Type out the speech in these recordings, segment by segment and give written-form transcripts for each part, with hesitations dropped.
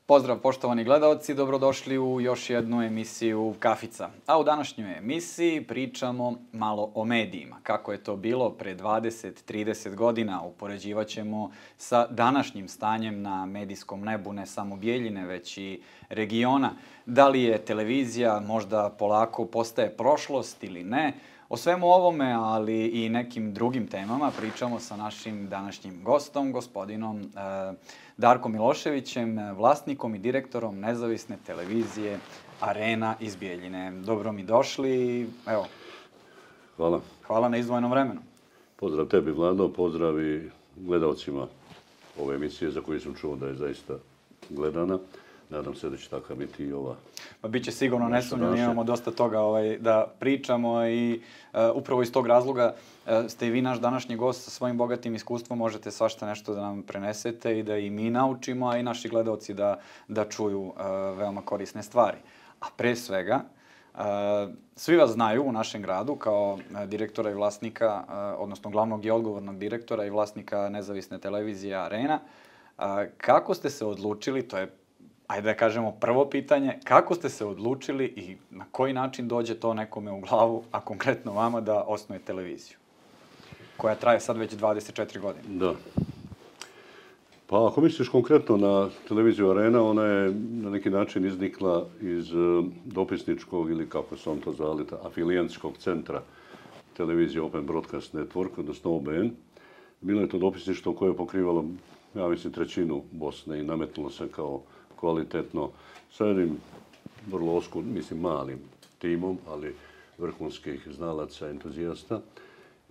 Pozdrav poštovani gledaoci, dobrodošli u još jednu emisiju Kafica. A u današnjoj emisiji pričamo malo o medijima. Kako je to bilo pre 20-30 godina, upoređivat ćemo sa današnjim stanjem na medijskom nebu ne samo Bijeljine, već i regiona. Da li je televizija možda polako postaje prošlost ili ne? O svemu ovome, ali i nekim drugim temama pričamo sa našim današnjim gostom, gospodinom Darkom Miloševićem, vlasnikom i direktorom nezavisne televizije Arena iz Bijeljine. Dobro mi došli. Evo. Hvala. Hvala na izdvojenom vremenu. Pozdrav tebi, Vlado, pozdrav i gledalcima ove emisije za koju sam čuo da je zaista gledana. Nadam se da će takav biti i ova. Pa biće sigurno, ne sumnjam, imamo dosta toga da pričamo i upravo iz tog razloga ste i vi naš današnji gost sa svojim bogatim iskustvom, možete svašta nešto da nam prenesete i da i mi naučimo, a i naši gledaoci da čuju veoma korisne stvari. A pre svega, svi vas znaju u našem gradu kao direktora i vlasnika, odnosno glavnog i odgovornog direktora i vlasnika nezavisne televizije Arena. Kako ste se odlučili, to je ajde da kažemo prvo pitanje, kako ste se odlučili i na koji način dođe to nekome u glavu, a konkretno vama, da osnuje televiziju, koja traje sad već 24 godine? Da. Pa ako misliš konkretno na televiziju Arena, ona je na neki način iznikla iz dopisničkog ili kako su on to zvali, afilijanskog centra televizije Open Broadcast Network, odnosno OBN. Bilo je to dopisništvo koje je pokrivalo, ja mislim, trećinu Bosne i nametnulo se kao kvalitetno, sa jednim vrlo malim timom, ali vrhunskih znalaca, entuzijasta.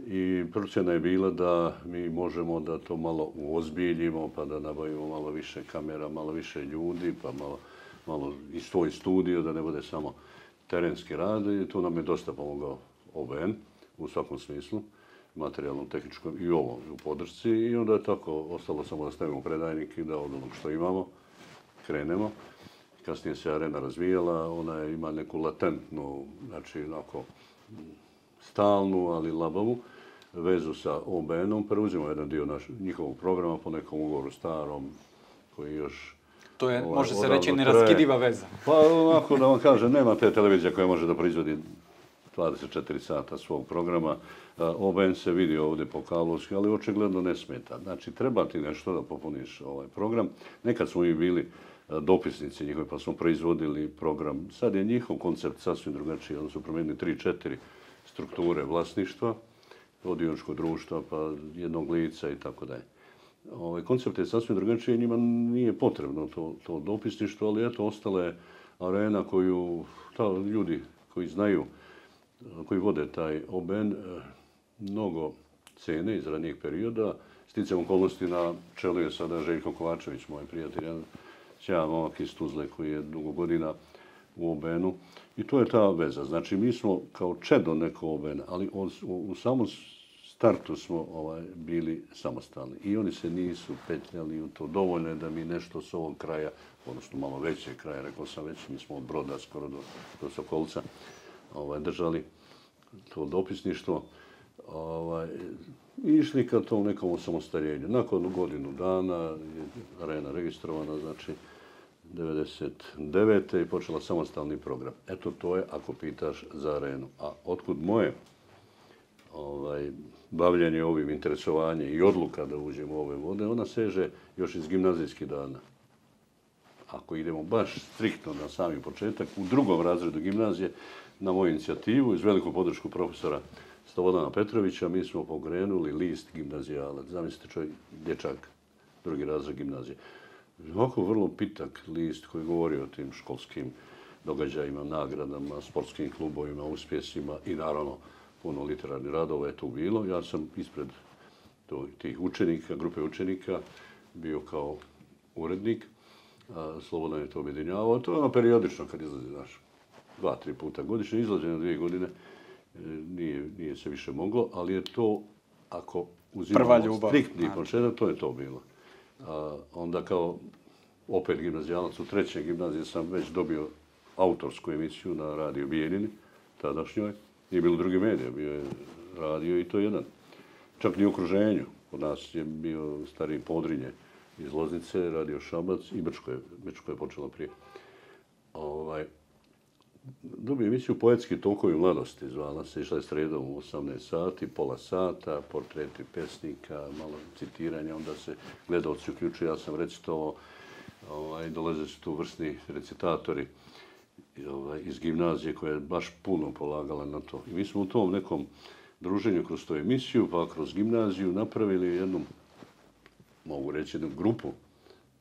I procjena je bila da mi možemo da to malo uozbiljimo, pa da nabavimo malo više kamera, malo više ljudi, pa malo i svoj studio, da ne bude samo terenski rad. I tu nam je dosta pomogao OBN u svakom smislu, materijalnom, tehničkom i ovom u podršci. I onda je tako ostalo samo da stavimo predajnik i da od onog što imamo krenemo. Kasnije se Arena razvijala, ona ima neku latentnu, znači onako stalnu, ali labavu vezu sa OBN-om. Preuzimo jedan dio njihovog programa po nekom ugovoru starom, koji još... To je, može se reći, neraskidiva veza. Pa onako da vam kažem, nema te televizije koja može da proizvodi 24 sata svog programa. OBN se vidi ovdje po kablovski, ali očigledno ne smeta. Znači, treba ti nešto da popuniš ovaj program. Nekad smo mi bili dopisnici njihovi, pa smo proizvodili program. Sad je njihov koncept sasvim drugačiji. Oni su promijenili 3-4 strukture vlasništva, od dioničkog društva, pa jednog lica i tako dalje. Koncept je sasvim drugačiji, njima nije potrebno to dopisništvo, ali eto, ostala je Arena koju ljudi koji znaju, koji vode taj OBN, mnogo cene iz ranijih perioda. Sticajem okolnosti na čelu je sada Željko Kovačević, moj prijatelj, sjajan momak iz Tuzle koji je dugo godina u OBN-u. I to je ta veza. Znači, mi smo kao čedo neko OBN, ali u samom startu smo bili samostalni. I oni se nisu petljali u to. Dovoljno je da mi nešto s ovog kraja, odnosno malo većeg kraja, rekao sam već, mi smo od Broda skoro do Sokolca držali to dopisništvo. I išli ka tom nekom osamostaljenju. Nakon godinu dana je Arena registrovana, znači 1999. i počela samostalni program. Eto, to je, ako pitaš, za Arenu. A otkud moje bavljenje ovim, interesovanje i odluka da uđemo u ove vode, ona seže još iz gimnazijskih dana. Ako idemo baš striktno na sami početak, u drugom razredu gimnazije, na moju inicijativu, iz veliku podršku profesora Slobodana Petrovića, mi smo pokrenuli list gimnazijalac. Zamislite, čovjek, dječak, drugi razred gimnazije. Ovako vrlo pitak list koji govori o tim školskim događajima, nagradama, sportskim klubovima, uspjesima i naravno puno literarnih radova je tu bilo. Ja sam ispred tih učenika, grupe učenika, bio kao urednik. Slobodan je to objedinjavao. To je ono periodično kad izlazi, 2-3 puta godišnje, izlazi na 2 godine. Nije se više moglo, ali je to, ako uzimamo striktni početak, to je to bilo. Onda kao opet gimnazijalac u 3. gimnaziji sam već dobio autorsku emisiju na Radio Bijeljini, tadašnjoj. Nije bilo drugi medija, bio je radio i to jedan. Čak ni u okruženju. Kod nas je bio stariji Podrinje, iz Loznice, Radio Šabac i Brčko je počelo prije. Dobio emisiju Poetski tokovi mladosti, zvala se, išla je sredom u 18 sati, pola sata, portreti pesnika, malo citiranja, onda se gledalci uključuju, ja sam recitovao, dolaze su tu vrsni recitatori iz gimnazije koja je baš puno polagala na to. I mi smo u tom nekom druženju kroz tu emisiju, pa kroz gimnaziju napravili jednu, mogu reći, jednu grupu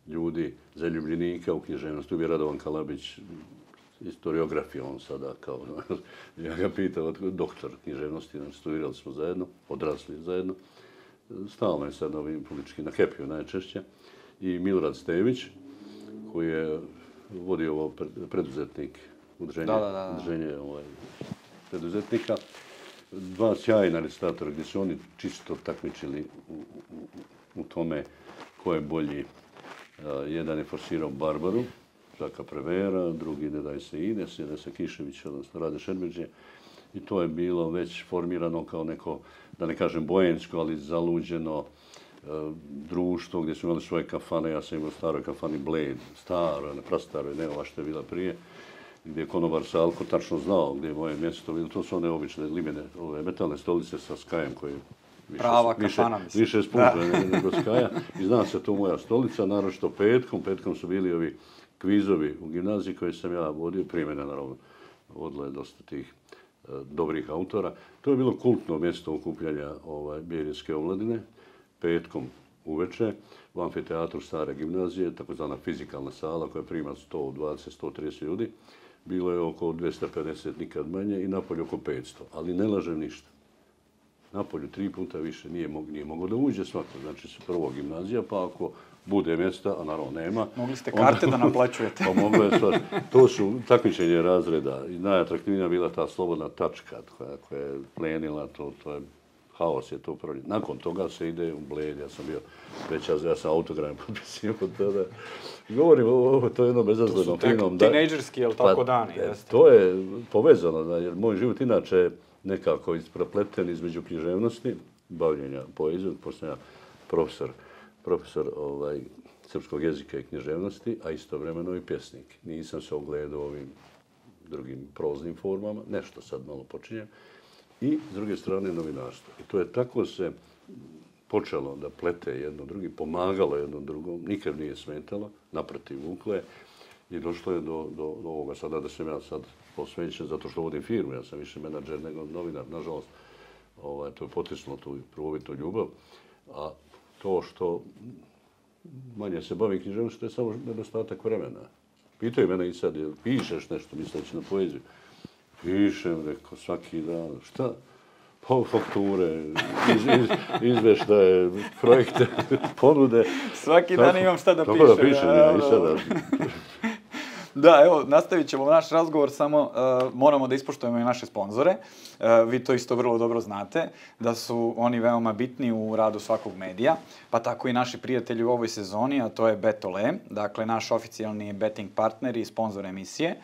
ljudi, zaljubljenika u književnosti. Tu bi Radovan Kalabić, historiografije, on sada kao, ja ga pitao, doktor književnosti, znači studirali smo zajedno, odrasli zajedno. Stalno je sad na ovim političkim, na Hepiju najčešće. I Milorad Stević, koji je vodio ovo preduzetnik, udruženje preduzetnika. Dva sjajna recitatora gdje su oni čisto takmičili u tome ko je bolji. Jedan je forsirao Barbaru, Žaka Prevera, drugi Ne daj se Ines, Nesa Kišević, odnosno Rade Šerbeđe. I to je bilo već formirano kao neko, da ne kažem bojensko, ali zaluđeno društvo gdje su imali svoje kafane. Ja sam imao u staroj kafani Blade, staroj, prastaroj, ne ova što je bila prije, gdje je konobar Salko tačno znao gdje je moje mjesto. To su one obične limene, ove metalne stolice sa skajem koji više spužuje nego skaja. I zna se to moja stolica, naročito petkom. Petkom su bili ovi kvizovi u gimnaziji koje sam ja vodio, prije mene naravno vodilo je dosta tih dobrih autora. To je bilo kultno mjesto okupljanja Bjerijske omladine, petkom uveče u amfiteatru stare gimnazije, takozvana fizikalna sala koja prima 120-130 ljudi. Bilo je oko 250, nikad manje, i napolju oko 500, ali ne lažem ništa. Napolju 3 puta više nije moglo da uđe svako, znači prvo gimnazija, pa ako bude mjesta, a naravno nema. Mogli ste karte da naplaćujete. Pa moglo je stvar. To su takmičenje razreda i najatraktivnija bila ta slobodna tačka koja je plenila, to je haos je to prvi. Nakon toga se ide u Bled, ja sam bio već, ja sam autogram potpisio od tada. Govorim, to je jedno bezazleno finom. To su tinejdžerski, jel tako, dani? To je povezano, jer moj život inače je nekako isprepleten između književnosti, bavljenja poezijom, pošto ja profesor srpskog jezika i književnosti, a istovremeno i pjesnik. Nisam se ogledao ovim drugim proznim formama, nešto sad malo počinjem. I, s druge strane, novinarstvo. I to je tako se počelo da plete jedno drugi, pomagalo jedno drugom, nikad nije smetalo, naprotiv vukle. I došlo je do ovoga sada da sam ja sad posvećen zato što vodim firmu. Ja sam više menadžer nego novinar, nažalost. To je potisnulo tu prvovitu ljubav. A to što manje se bavim književnošću, to je samo nedostatak vremena. Pitaju mene i sad, jel pišeš nešto misleći na poeziju? Pišem, rekao, svaki dan. Šta? Pa fakture, izveštaje, projekte, ponude. Svaki dan imam šta da pišem. Tako da pišem ja i sada. Da, evo, nastavit ćemo naš razgovor, samo moramo da ispoštujemo i naše sponzore. Vi to isto vrlo dobro znate, da su oni veoma bitni u radu svakog medija, pa tako i naši prijatelji u ovoj sezoni, a to je Betole, dakle naš oficijalni betting partner i sponzor emisije.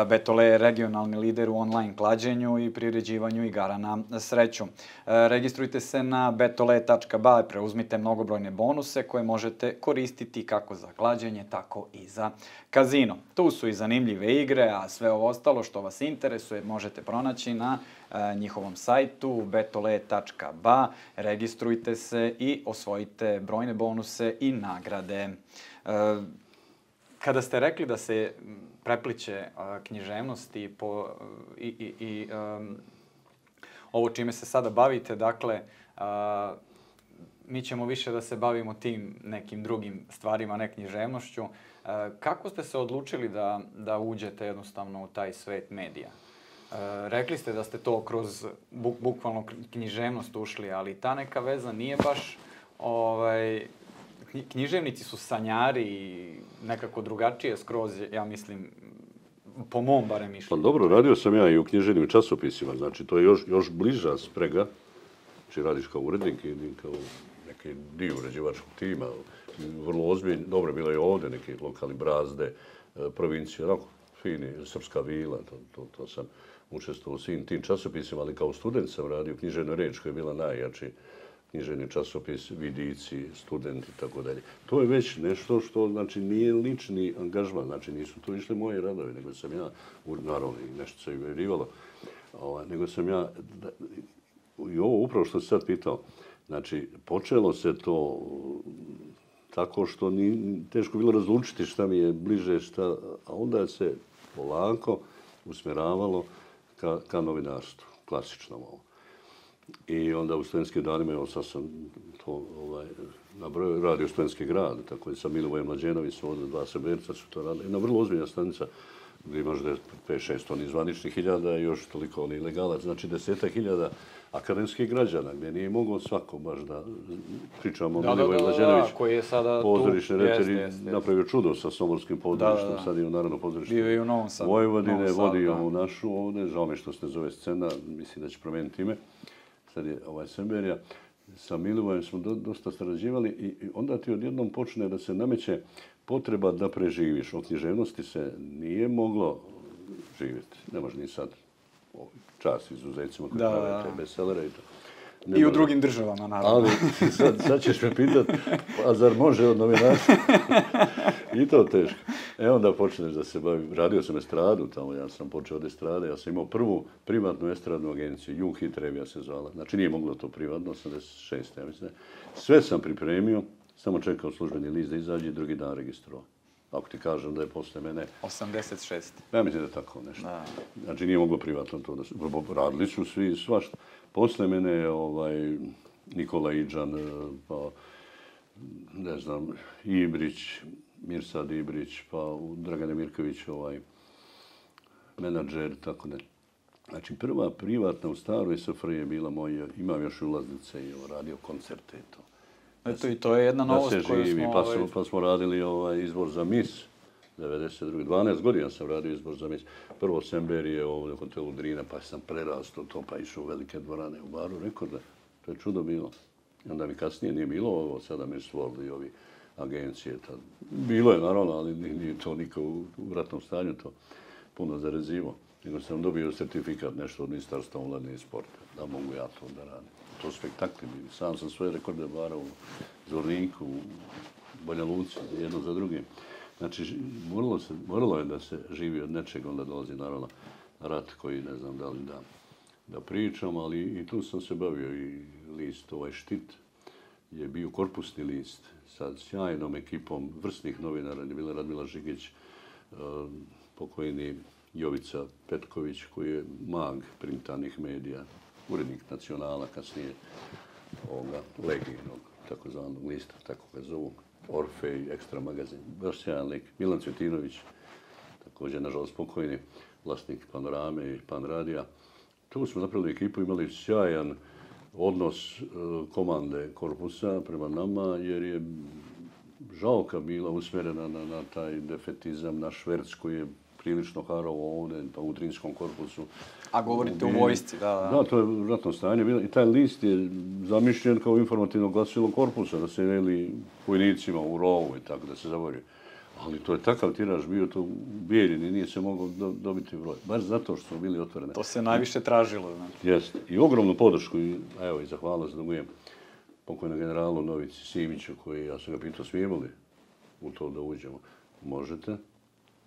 Betole je regionalni lider u online klađenju i priređivanju igara na sreću. Registrujte se na betole.ba, preuzmite mnogobrojne bonuse koje možete koristiti kako za klađenje, tako i za kazino. Tu su i zanimljive igre, a sve ovo ostalo što vas interesuje možete pronaći na njihovom sajtu betole.ba. Registrujte se i osvojite brojne bonuse i nagrade. Kada ste rekli da se prepliće književnost i ovo čime se sada bavite, dakle, mi ćemo više da se bavimo tim nekim drugim stvarima, ne književnošću. Kako ste se odlučili da uđete jednostavno u taj svet medija? Rekli ste da ste to kroz bukvalno književnost ušli, ali ta neka veza nije baš... Književnici su sanjari i nekako drugačije skroz, ja mislim, po mom barem mišljenju. Pa dobro, radio sam ja i u književnim časopisima, znači to je još bliža sprega. Znači radiš kao urednik ili kao neki dio uređivačkog tima, vrlo ozbiljno. Dobro, bilo je ovdje neki lokalni Brazde, provincije, onako fini, Srpska vila, to sam učestvovao u svim tim časopisima, ali kao student sam radio književnu reč koja je bila najjači književni časopis, vidici, studenti i tako dalje. To je već nešto što, znači, nije lični angažman, znači nisu tu išli moji radovi, nego sam ja, naravno i nešto se i verivalo, nego sam ja, i ovo upravo što si sad pitao, znači, počelo se to tako što teško bilo razlučiti šta mi je bliže, a onda se polako usmjeravalo ka novinarstvu, klasičnom ovo. I onda u studentskim danima, evo sad sam to nabrojao, radio Studentski grad, tako je sa Milivojem Mlađenovićem, ovdje 2 Srberca su to radili. Jedna vrlo ozbiljna stanica gdje imaš 5-6 onih zvaničnih hiljada i još toliko onih ilegalaca, znači 10.000 akademskih građana, gdje nije mogao svako baš da pričamo o Milivoju Mlađenoviću. Koji je sada tu. Pozorišni reter napravio čudo sa Somorskim pozorištem, sad je u Narodno pozorište. Bio je u Novom Sadu. Vojvodine, vodio u našu ovdje, žao mi što se ne zove Scena, mislim da će promijeniti ime. Sad je Semberija. Sa Milivojem smo dosta sarađivali i onda ti odjednom počne da se nameće potreba da preživiš. O književnosti se nije moglo živjeti. Ne može ni sad. Čast izuzecima koji prave te bestsellere i to. I u drugim državama, naravno. Ali sad ćeš me pitati, a zar može od novinarstva? I to teško. Onda počneš da se bavim. Radio sam estradu tamo, ja sam počeo od estrade. Ja sam imao prvu privatnu estradnu agenciju, Jung Hit Revija se zvala. Znači nije moglo to privatno, 86. ja mislim. Sve sam pripremio, samo čekao službeni list da izađe i drugi dan registrovao. Ako ti kažem da je posle mene... 86. Ja mislim da je tako nešto. Znači nije moglo privatno to da se... Radili su svi svašta. Posle mene je Nikola Iđan, pa ne znam, Ibrić, Mirsad Ibrić, pa Dragane Mirković, menadžer, tako da. Znači prva privatna u staroj SFRJ je bila moja, imam još ulaznice i radio koncerte i to. Eto i to je jedna novost koju smo... Pa smo radili izbor za mis, 92. 12 godina sam radio izbor za mis. Prvo Semberije ovdje u hotelu Drina, pa sam prerastao to, pa išao u velike dvorane u Baru Rekorda. To je čudo bilo. I onda mi kasnije nije bilo ovo, sada Miss World i ovi agencije. Bilo je naravno, ali nije to niko u ratnom stanju to puno zarezivo. Nego sam dobio certifikat nešto od Ministarstva omladine i sporta, da mogu ja to da radim. To spektakli bili. Sam sam svoje rekorde varao u Zvorniku, u Banja Luci, jedno za drugim. Znači, moralo je da se živi od nečega, onda dolazi naravno rat koji ne znam da li da pričam, ali i tu sam se bavio i list, Štit je bio korpusni list sa sjajnom ekipom vrsnih novinara, je bila Radmila Žigić, pokojni Jovica Petković, koji je mag printanih medija, urednik Nacionala, kasnije Legijinog, takozvanog lista, tako ga zovu, Orfej, Ekstra magazin, baš sjajan lik. Milan Cvjetinović, također, nažalost, pokojni, vlasnik Panorame i Pan Radija. Tu smo napravili ekipu, imali sjajan odnos komande korpusa prema nama, jer je žalka bila usmjerena na taj defetizam, na šverc koji je prilično harao ovdje, pa u Trinskom korpusu. A govorite o vojsci, da. Da, to je ratno stanje bilo. I taj list je zamišljen kao informativno glasilo korpusa, da se veli vojnicima u rovu i tako, da se zaboravio. Ali to je takav tiraž bio, to bijeljen i nije se mogao dobiti broj. Baš zato što smo bili otvoreni. To se najviše tražilo, znači. Jeste. I ogromnu podršku, i zahvalnost da mu pokojnom generalu Novici Simiću, koji, ja sam ga pitao, smijemo li u to da uđemo? Možete.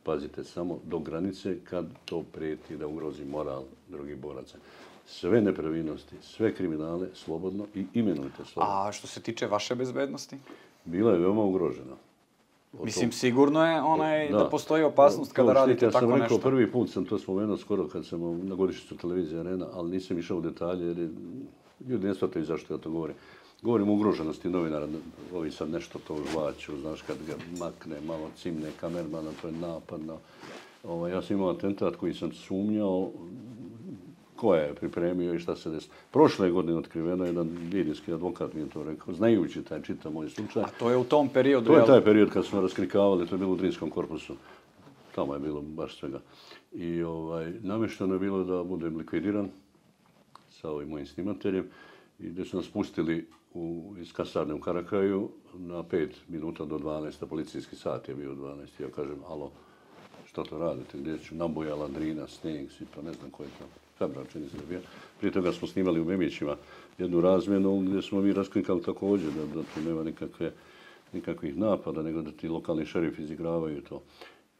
Pazite, samo do granice kad to prijeti da ugrozi moral drugih boraca. Sve nepravilnosti, sve kriminale slobodno i imenujte slobodno. A što se tiče vaše bezbednosti? Bila je veoma ugrožena. Mislim, sigurno je da postoji opasnost kada radite tako nešto. Ja sam rekao, prvi put sam to spomenuo skoro kad sam na godišnjicu televizije Arena, ali nisam išao u detalje jer ljudi ne shvataju zašto ja to govorim. Govorim o ugroženosti novinara, ovi sad nešto to žvaću, znaš, kad ga makne, malo cimne kamermana, to je napad na... Ja sam imao atentat koji sam sumnjao ko je pripremio i šta se desilo. Prošle godine otkriveno, jedan vidijski advokat mi je to rekao, znajući taj čitav moj slučaj. A to je u tom periodu, To je taj period kad smo raskrikavali, to je bilo u Drinskom korpusu. Tamo je bilo baš svega. I namješteno je bilo da budem likvidiran sa ovim mojim snimateljem i gdje su nas pustili iz kasarne u Karakaju na 5 minuta do 12, a policijski sat je bio 12. Ja kažem, alo, što to radite, gdje ću nabojala, Drina, snijeg, sipa, ne znam ko je to. Februar čini se da bio. Prije toga smo snimali u Memićima jednu razmjenu gdje smo mi raskrinkali također da tu nema nikakvih napada, nego da ti lokalni šerifi izigravaju to.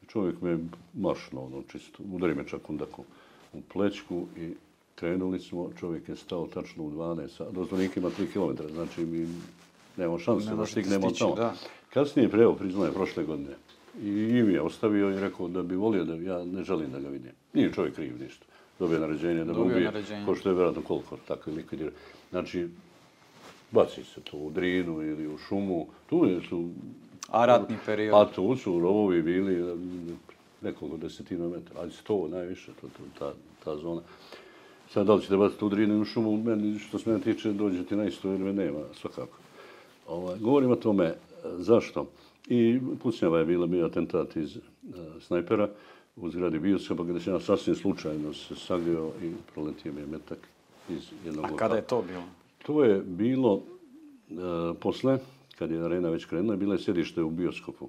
Čovjek me mašno, čisto, udari me čak kundakom u plećku i krenuli smo, čovjek je stao tačno u 12, dozvolnik ima 3 km, znači mi nemamo šanse da stignemo tamo. Kasnije priznaje prošle godine i mi je ostavio i rekao da bi volio da ja ne želim da ga vidim. Nije čovjek kriv ništa. Dobio naređenje da me ubije, ko što je vjerojatno koliko tako je likvidirao. Znači, baci se to u Drinu ili u šumu, tu su... A ratni period? Pa tu su rovovi bili nekoliko desetina metara, ali 100 najviše, ta zona. Sad, da li ćete baciti u Drinu i u šumu, meni, što se mene tiče, dođete na isto jer me nema, svakako. Govorim o tome, zašto? I pucnjava je bio atentat iz snajpera u zgradi bioskopa, gdje se ja sasvim slučajno se sagrio i proletio mi je metak iz jednog lokala. A kada je to bilo? To je bilo posle, kad je arena već krenula, bilo je sjedište u bioskopu.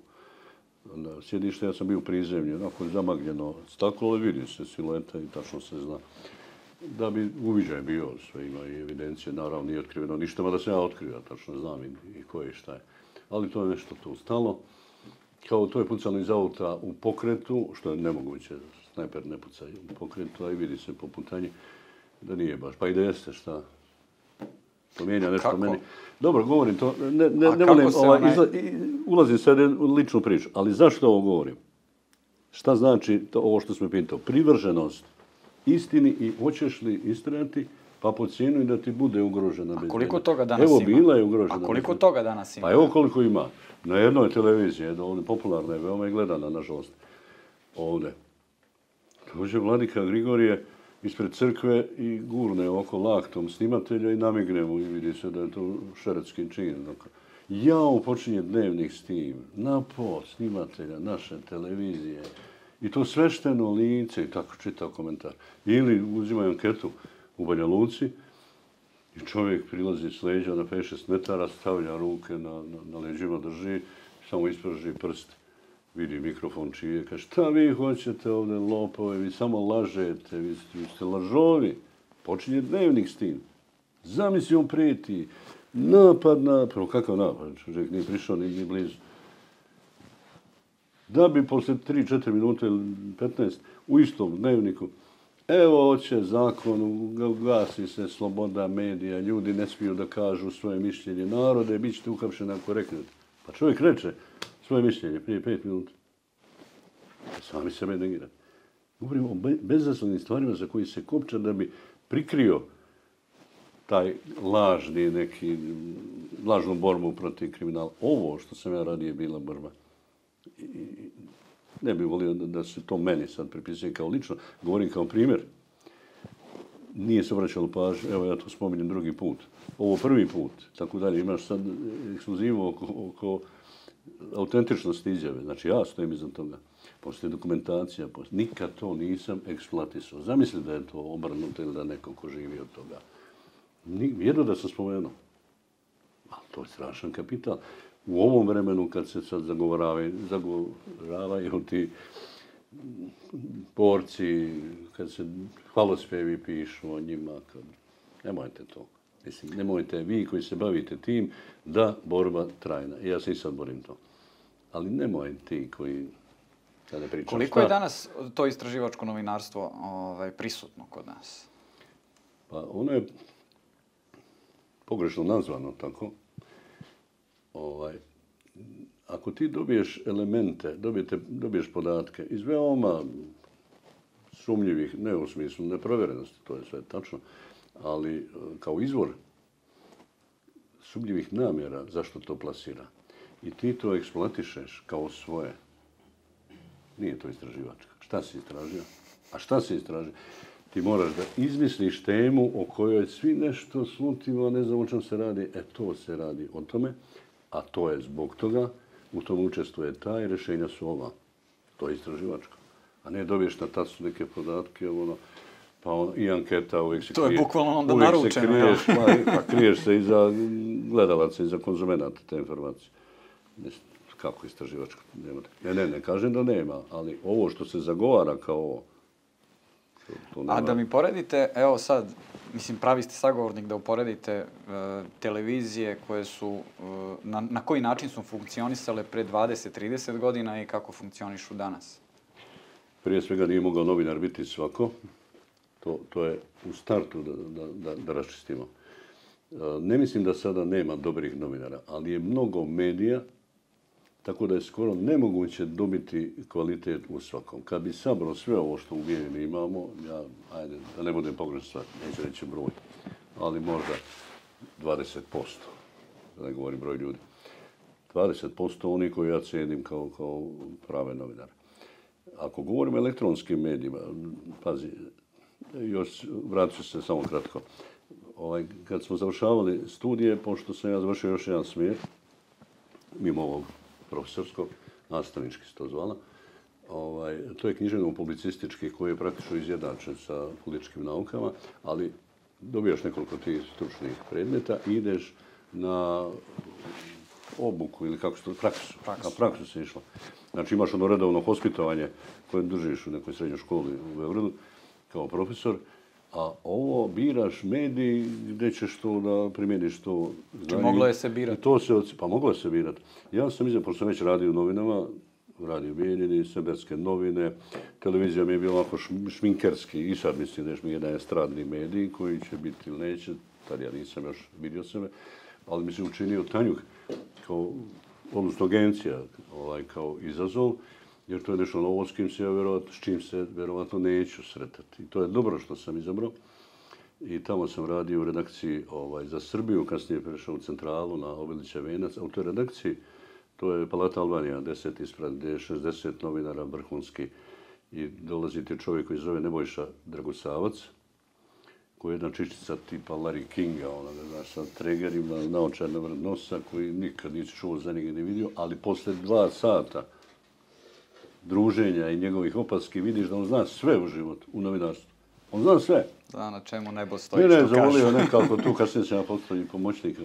Sjedište, ja sam bio u prizemlju, onako zamagljeno staklo, ali vidi se silueta i tačno se zna. Da bi uviđaj bio, sve ima i evidencije, naravno nije otkriveno ništa, mada se ja otkrio, tačno znam i ko je i šta je. Ali to je nešto tu stalo. Kao to je pucano iz auta u pokretu, što je nemoguće, snajper ne puca u pokretu, a i vidi se po putanji da nije baš. Pa i da jeste šta, to mijenja nešto meni. Dobro, govorim to, ne volim, ulazim sad u ličnu priču, ali zašto ovo govorim? Šta znači ovo što smo pitao? Privrženost istini i hoćeš li istrajati, pa po cijenu i da ti bude ugrožena bezbednost. A koliko toga danas ima? Evo, bila je ugrožena. A koliko toga danas ima? Pa evo koliko ima. Na jednoj televiziji, popularna je, veoma je gledana, nažalost, ovdje. Dođe vladika Grigorije ispred crkve i gurne oko laktom snimatelja i namigne mu i vidi se da je to šeretski čin. Jao, počinje dnevnik s tim. Napo snimatelja naše televizije. I to svešteno lice i tako čitao komentar. Ili uzimaju anketu u Banja Luci i čovjek prilazi s leđa na 5-6 metara, stavlja ruke na leđima, drži, samo isprži prst, vidi mikrofon čije, kaže šta vi hoćete ovdje lopove, vi samo lažete, vi ste lažovi. Počinje dnevnik s tim. Zamisli on prijeti, napad. Prvo kakav napad, čovjek nije prišao ni blizu. Da bi posle 3-4 minute ili 15 u istom dnevniku, evo hoće zakon, gasi se sloboda medija, ljudi ne smiju da kažu svoje mišljenje narode, bit ćete uhapšeni ako reknete. Pa čovjek reče svoje mišljenje prije 5 minuta. Sami sebe negirati. Govorimo o bezazlenim stvarima za koji se kopča da bi prikrio taj lažnu borbu protiv kriminala. Ovo što sam ja radio je bila borba. Ne bih volio da se to meni sad pripisuje kao lično. Govorim kao primjer. Nije se vraćalo pažnju. Evo ja to spominjem drugi put. Ovo prvi put. Tako dalje. Imaš sad ekskluzivu oko autentičnosti izjave. Znači ja stojim iza toga. Postoji dokumentacija. Nikad to nisam eksploatisao. Zamisli da je to obrnuto ili da neko ko živi od toga. Jedno da sam spomenuo. Ali to je strašan kapital. U ovom vremenu kad se sad zagovaravaju ti borci, kad se hvalospjevi pišu o njima, nemojte to. Mislim, nemojte vi koji se bavite tim da borba trajna. I ja se i sad borim to. Ali nemoj ti koji kada pričam. Koliko je danas to istraživačko novinarstvo prisutno kod nas? Pa ono je pogrešno nazvano tako. Ako ti dobiješ elemente, dobiješ podatke iz veoma sumnjivih, ne u smislu neprovjerenosti, to je sve tačno, ali kao izvor sumnjivih namjera, zašto to plasira? I ti to eksploatišeš kao svoje. Nije to istraživačka. Šta si istražio? A šta si istražio? Ti moraš da izmisliš temu o kojoj svi nešto slutimo, ne znam o čem se radi. To se radi o tome, a to je zbog toga, u tom učestvuje taj, rješenja su ova. To je istraživačko. A ne dobiješ na tacu neke podatke, pa i anketa uvijek se krije. To je bukvalno onda naručeno. Pa kriješ se iza gledalaca, iza konzumenata te informacije. Kako istraživačko? Ne kažem da nema, ali ovo što se zagovara kao ovo, to nema. A da mi poredite, evo sad, mislim, pravi ste sagovornik da uporedite televizije koje su, na koji način su funkcionisale pre 20-30 godina i kako funkcionišu danas? Prije svega nije mogao novinar biti svako. To je u startu da raščistimo. Ne mislim da sada nema dobrih novinara, ali je mnogo medija, tako da je skoro nemoguće dobiti kvalitet u svakom. Kad bi sabrao sve ovo što u Bijeljini imamo, ajde, da ne budem pogrešan stvar, neću reći broj, ali možda 20%, da ne govorim broj ljudi. 20% oni koji ja cijenim kao prave novinare. Ako govorim o elektronskim medijima, pazi, još vratit ću se samo kratko. Kad smo završavali studije, pošto sam ja završio još jedan smjer, mimo ovog profesorskog, nastavnički se to zvala, to je književno-publicistički koji je praktično izjednačen sa političkim naukama, ali dobijaš nekoliko tih stručnih predmeta i ideš na obuku ili kako se to, praksu. Na praksu se išlo. Znači imaš ono redovno hospitovanje koje držiš u nekoj srednjoj školi u Beogradu kao profesor, a ovo biraš mediji gdje ćeš to da primjeniš to znanje. Znači moglo je se birati? Pa moglo je se birati. Ja sam pošto sam već radio u novinama, radio u Bijeljini, Seberske novine, televizija mi je bila ovako šminkerski i sad mislim da je jedan estradni medij koji će biti ili neće, tad ja nisam još vidio sebe, ali mi se učinio Tanjug kao, odnosno agencija, kao izazov, jer to je nešto novo s čim se vjerovatno neću sretati. I to je dobro što sam izabrao. I tamo sam radio u redakciji za Srbiju, kasnije prešao u centralu na Obilića Venac, a u toj redakciji to je Palata Albanija, 10 ispred, gdje je 60 novinara vrhunski i dolazi ti čovjek koji zove Nebojša Dragosavac, koji je jedna čiščica tipa Larry Kinga, sa tregerima, naočarna vrh nosa, koji nikad nisi čuo za njega ni vidio, ali posle 2 sata druženja i njegovih opaski vidiš da on zna sve u životu, u novinarstvu. On zna sve. Zna na čemu nebo stoji, što kaže. Zavolio nekako tu, kasnije sam ja postao i pomoćnik.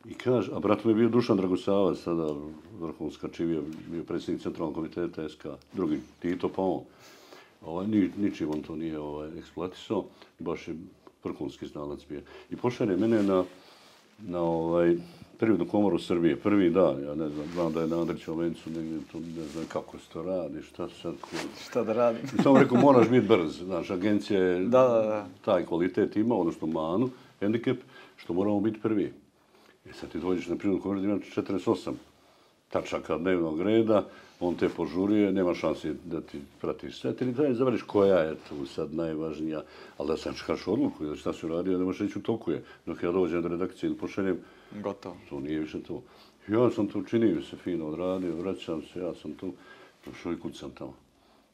I kaže, a brat mi je bio Dušan Dragosavac, sada vrhunska čivija, bio predsjednik centralnog komiteta SK, drugi Tito pa on. Ničim on to nije eksploatisao, baš je vrhunski znalac bio. I pošalje mene na Privrednu komoru Srbije, prvi dan, ja ne znam da je na Andrićevom vencu, negdje to, ne znam kako se to radi, šta sad... Šta da radim? I samo rekao, moraš biti brz, znaš, agencija je taj kvalitet ima, odnosno manu, hendikep, što moramo biti prvi. I sad ti dođeš na Privrednu komoru, ima 48 tačaka dnevnog reda, on te požuruje, nema šansi da ti pratiš sve, ti treba zavariš koja je tu sad najvažnija, ali da sam čekaš odluku, ili šta si uradio, ne možeš reći u toku je. Dok ja dođem do redakcije ili pošaljem, gotovo. To nije više to. Ja sam to učinio se fino odradio, vraćam se, ja sam tu, došao i kucam tamo.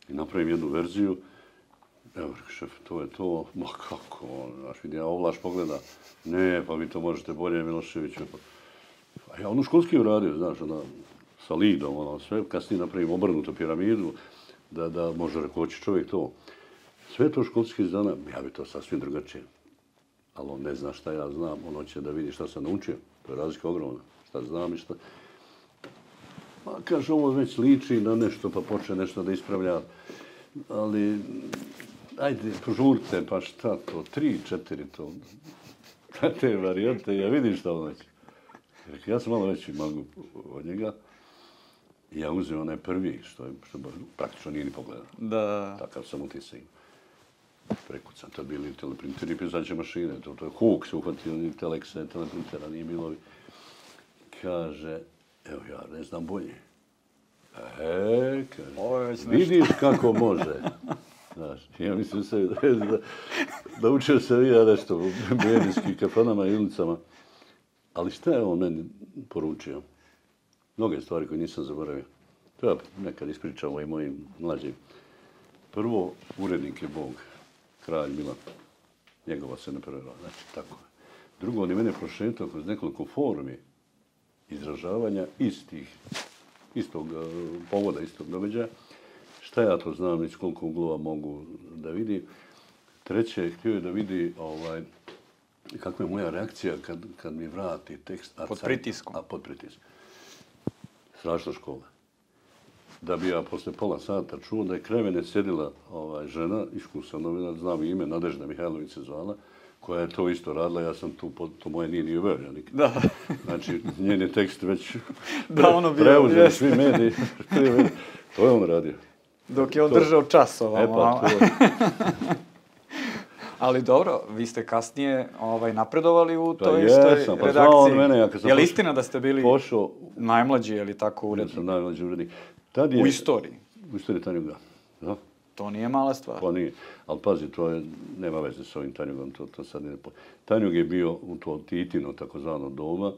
I napravim jednu verziju, evo, šef, to je to, ma kako, znaš, vidi, ja ovlaš pogleda, ne, pa vi to možete bolje, Miloševiću. A ja školski uradio, znaš, sa lidom, sve, kasnije napravim obrnutu piramidu, da može rekoći čovjek to. Sve to školski izdana, ja bi to sasvim drugačije. Ali on ne zna šta ja znam, on hoće da vidi šta sam naučio. To je razlika ogromna. Šta znam i šta... Pa kaže, ovo već liči na nešto, pa počne nešto da ispravlja. Ali, ajde, požurite, pa šta to, 3, 4 to. Te varijante, ja vidim šta on hoće. Ja sam malo veći magu od njega. I ja uzeo onaj prvi, što praktično nije ni pogledao. Da. Takav sam utisak. Prekucan, to bili teleprinteri i pisaće mašine. To je Huk se uhvatio, ni teleksa, teleprintera, nije bilo. Kaže, evo ja ne znam bolje. Kaže, vidiš kako može. Znaš, ja mislim se da učio se ja nešto u medijskim kafanama i ulicama. Ali šta je on meni poručio? Mnoge stvari koje nisam zaboravio. To ja nekad ispričam i mojim mlađim. Prvo, urednik je Bog, kralj Milan. Njegova se ne prevera, znači tako je. Drugo, on je mene prošetao kroz nekoliko formi izražavanja istog povoda, istog događaja. Šta ja to znam, iz koliko uglova mogu da vidim. Treće, htio je da vidi kakva je moja reakcija kad mi vrati tekst. Pod pritiskom. Pod pritiskom. strašna škola. Da bi ja posle pola sata čuo da je kraj mene sjedila žena, iskusan novinar, znam ime, Nadežda Mihajlović se zvala, koja je to isto radila, ja sam tu, to moje nije ni objavljeno nikad. Da. Znači, njen je tekst već preuzeli svi mediji. To je on radio. Dok je on držao čas ovamo. Ali dobro, vi ste kasnije napredovali u toj istoj redakciji. Je li istina da ste bili najmlađi, je li tako, urednik? Ja sam najmlađi urednik. U istoriji? U istoriji Tanjuga, da. To nije mala stvar. Pa nije, ali pazi, to nema veze s ovim Tanjugom, to sad ne... Tanjug je bio u to Titino, takozvano doma,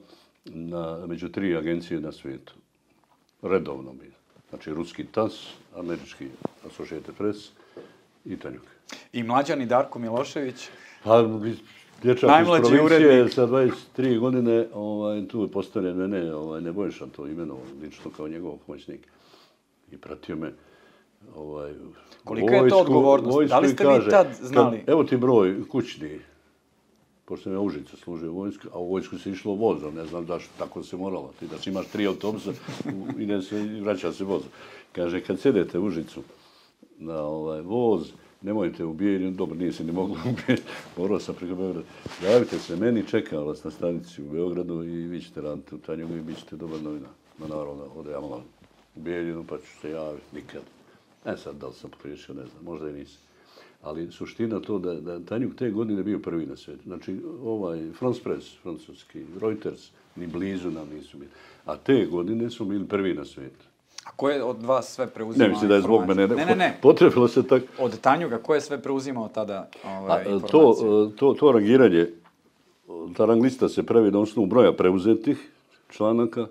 među 3 agencije na svijetu. Redovno bio. Znači, ruski TAS, američki Associated Press i Tanjug. I mlađani Darko Milošević? Pa, dječak iz provincije sa 23 godine, tu je postavljen mene, Nebojša to imenovao lično kao njegov pomoćnik. I pratio me kolika je to odgovornost? Da li ste vi tad znali? Evo ti broj kućni, pošto sam ja u Užicu služio u vojsku, a u vojsku se išlo vozom, ne znam zašto, tako se moralo. Ti da imaš 3 autobusa, ide se i vraća se vozom. Kaže, kad sedete u Užicu na voz, nemojte u Bijeljinu, dobro, nije se ni moglo u Bijeljinu, morao sam preko Beograda. Javite se meni, čekam vas na stanici u Beogradu i vi ćete raditi u Tanjugu i bit ćete dobar novinar. Ma naravno, ode ja malo u Bijeljinu, pa ću se javiti nikad. Ne sad, da li sam pogriješio, ne znam, možda i nisam. Ali suština to da Tanjug te godine bio prvi na svijetu. Znači, France Press, francuski, Reuters, ni blizu nam nisu bili. A te godine su bili prvi na svijetu. A ko je od vas sve preuzimao informacije? Ne mislim da je zbog mene. Ne. Potrebilo se tako... Od Tanjuga, ko je sve preuzimao tada informacije? To rangiranje, ta rang lista se pravi na osnovu broja preuzetih članaka,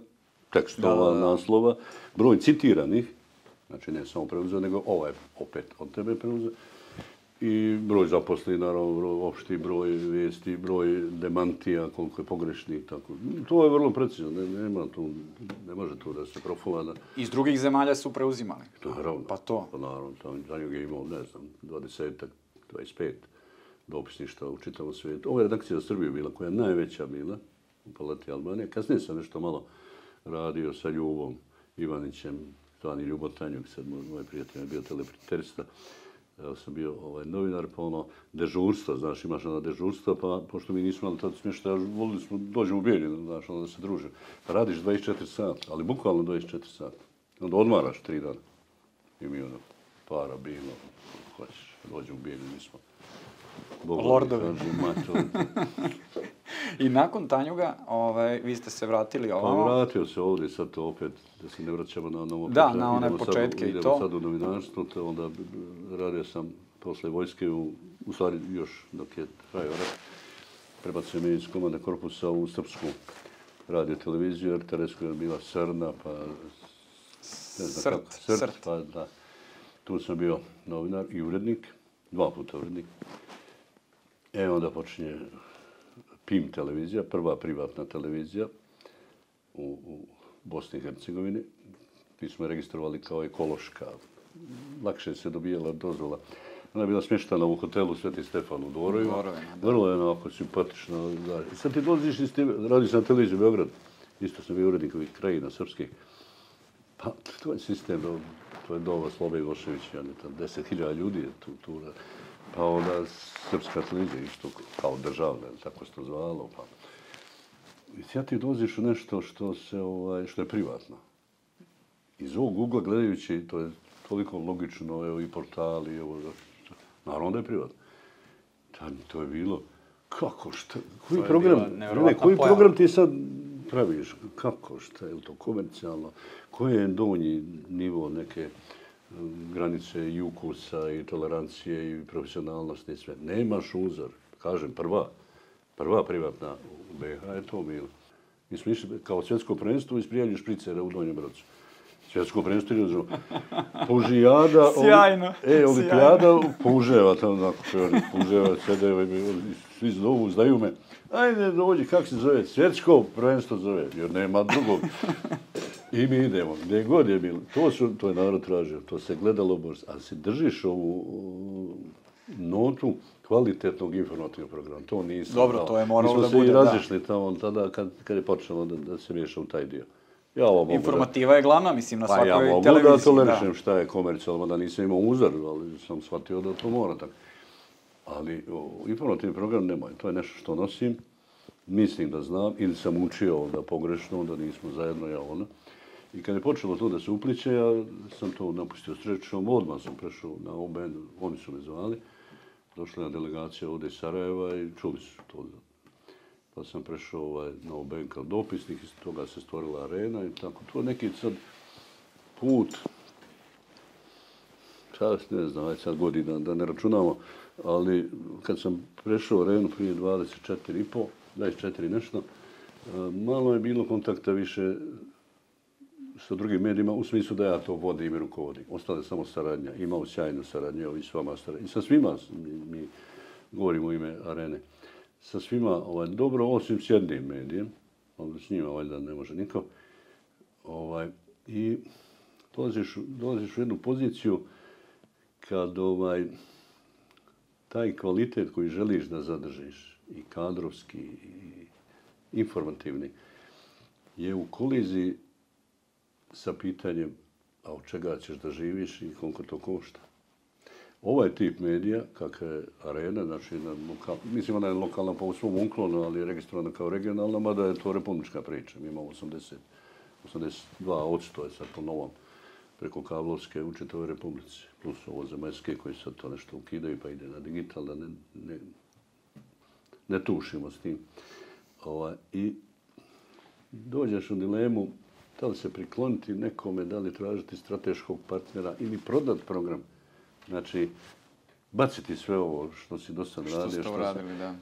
tekstova, naslova, broj citiranih, znači ne samo preuzeo, nego ovaj opet od tebe preuzeo, i broj zaposlenih, naravno, opšti broj vijesti, broj demantija, koliko je pogrešnih, tako. To je vrlo precizno, ne može to da se profula. Iz drugih zemalja su preuzimali? Naravno. Pa to? Pa naravno, Tanjug je imao, ne znam, 25 dopisništva u čitavom svijetu. Ovo je redakcija za Srbiju bila, koja je najveća bila u Palati Albanije. Kasnije sam nešto malo radio sa Ljubom Ivanićem, zvani Ljubo Tanjug, sad moj prijatelj je bio telepriterista. Ja sam bio novinar, pa dežurstva, znaš, imaš dežurstva, pa pošto mi nismo imali tad smještaja, volili smo, dođemo u Bijeljinu, znaš, da se družimo. Radiš 24 sata, ali bukvalno 24 sata. Onda odmaraš 3 dana. I mi para bilo, hoćeš, dođemo u Bijeljinu, mi smo lordovi. I nakon Tanjuga, vi ste se vratili ovamo? Pa vratio se ovdje, sad to opet, da se ne vraćamo na novo početke. Da, na one početke i to. Idemo sad u novinarstvo, te onda radio sam posle vojske, u stvari još dok je trajao rat, prebacio me iz komanda korpusa u srpsku radio televiziju, RTS koja je bila Srna, pa ne znam kako, Srt, pa da. Tu sam bio novinar i urednik, 2 puta urednik. Onda počinje PIM televizija, prva privatna televizija u Bosni i Hercegovini. Mi smo je registrovali kao ekološka. Lakše se dobijala dozvola. Ona je bila smještana u hotelu Sveti Stefan u Dvoroju. Vrlo je onako simpatično. Sad ti dolaziš radiš na televiziji u Beogradu. Isto sam bio urednik ovih krajina srpskih. Pa to je sistem, to je Dova, Slobe Ivošević, 10.000 ljudi je tu. Pa onda srpska televizija isto kao državna, tako se to zvalo. Pa. I sad ti dolaziš u nešto što je privatno. Iz ovog ugla gledajući, to je toliko logično, evo i portali, naravno da je privatno. To je bilo, kako, šta, koji program ti sad praviš, kako, šta, je li to komercijalno, koji je donji nivo neke granice i ukusa i tolerancije i profesionalnosti i sve. Nemaš uzor. Kažem, prva privatna u BiH je to bilo. Mi smo išli kao svjetsko prvenstvo iz prijatelja špricera u Donjem Brodcu. Svjetsko prvenstvo je uzro. Pužijada. Sjajno. Olimpijada Puževa. Puževa sede, svi zovu, znaju me. Ajde, dođi, kako se zove? Svjetsko prvenstvo zove, jer nema drugog. I mi idemo, gdje god je bilo. To je narod tražio, to se gledalo borz. Ali si držiš ovu notu kvalitetnog informativnog programa. To nisam. Dobro, to je moralo da bude, mi smo se i razišli tamo tada kad je počelo da se miješa u taj dio. Informativa je glavna, mislim, na svakoj televiziji. Ja mogu da tolerišem šta je komercijalno, da nisam imao uzor, ali sam shvatio da to mora tako. Ali informativni program nemoj, to je nešto što nosim, mislim da znam, ili sam učio da pogrešno, da nismo zajedno, ja ona. I kad je počelo to da se upliče, ja sam to napustio srećom, odmah sam prešao na OBN, oni su me zvali. Došla je delegacija ovdje iz Sarajeva i čuli su to. Pa sam prešao na OBN kao dopisnik, iz toga se stvorila Arena i tako. To je neki sad put, ne znam, sad godina da ne računamo, ali kad sam prešao Arenu prije 24 nešto, malo je bilo kontakta više sa drugim medijima, u smislu da ja to vodim i rukovodim. Ostale samo saradnja. Imao sjajnu saradnju, evo i s vama saradnju. I sa svima, mi govorimo u ime Arene, sa svima dobro, osim s jednim medijem, ali s njima valjda ne može niko. I dolaziš u jednu poziciju kad taj kvalitet koji želiš da zadržiš, i kadrovski, i informativni, je u koliziji sa pitanjem a od čega ćeš da živiš i koliko to košta. Ovaj tip medija, kakva je Arena, znači, mislim ona je lokalna po svom uklonu, ali je registrovana kao regionalna, mada je to republička priča. Mi imamo 82% je sad po novom preko kablovske u čitavoj republici, plus ovo zemaljske koji sad to nešto ukidaju pa ide na digital, da ne tušimo s tim. I dođeš u dilemu da li se prikloniti nekome, da li tražiti strateškog partnera ili prodati program. Znači, baciti sve ovo što si do sad radio. Što ste uradili, da.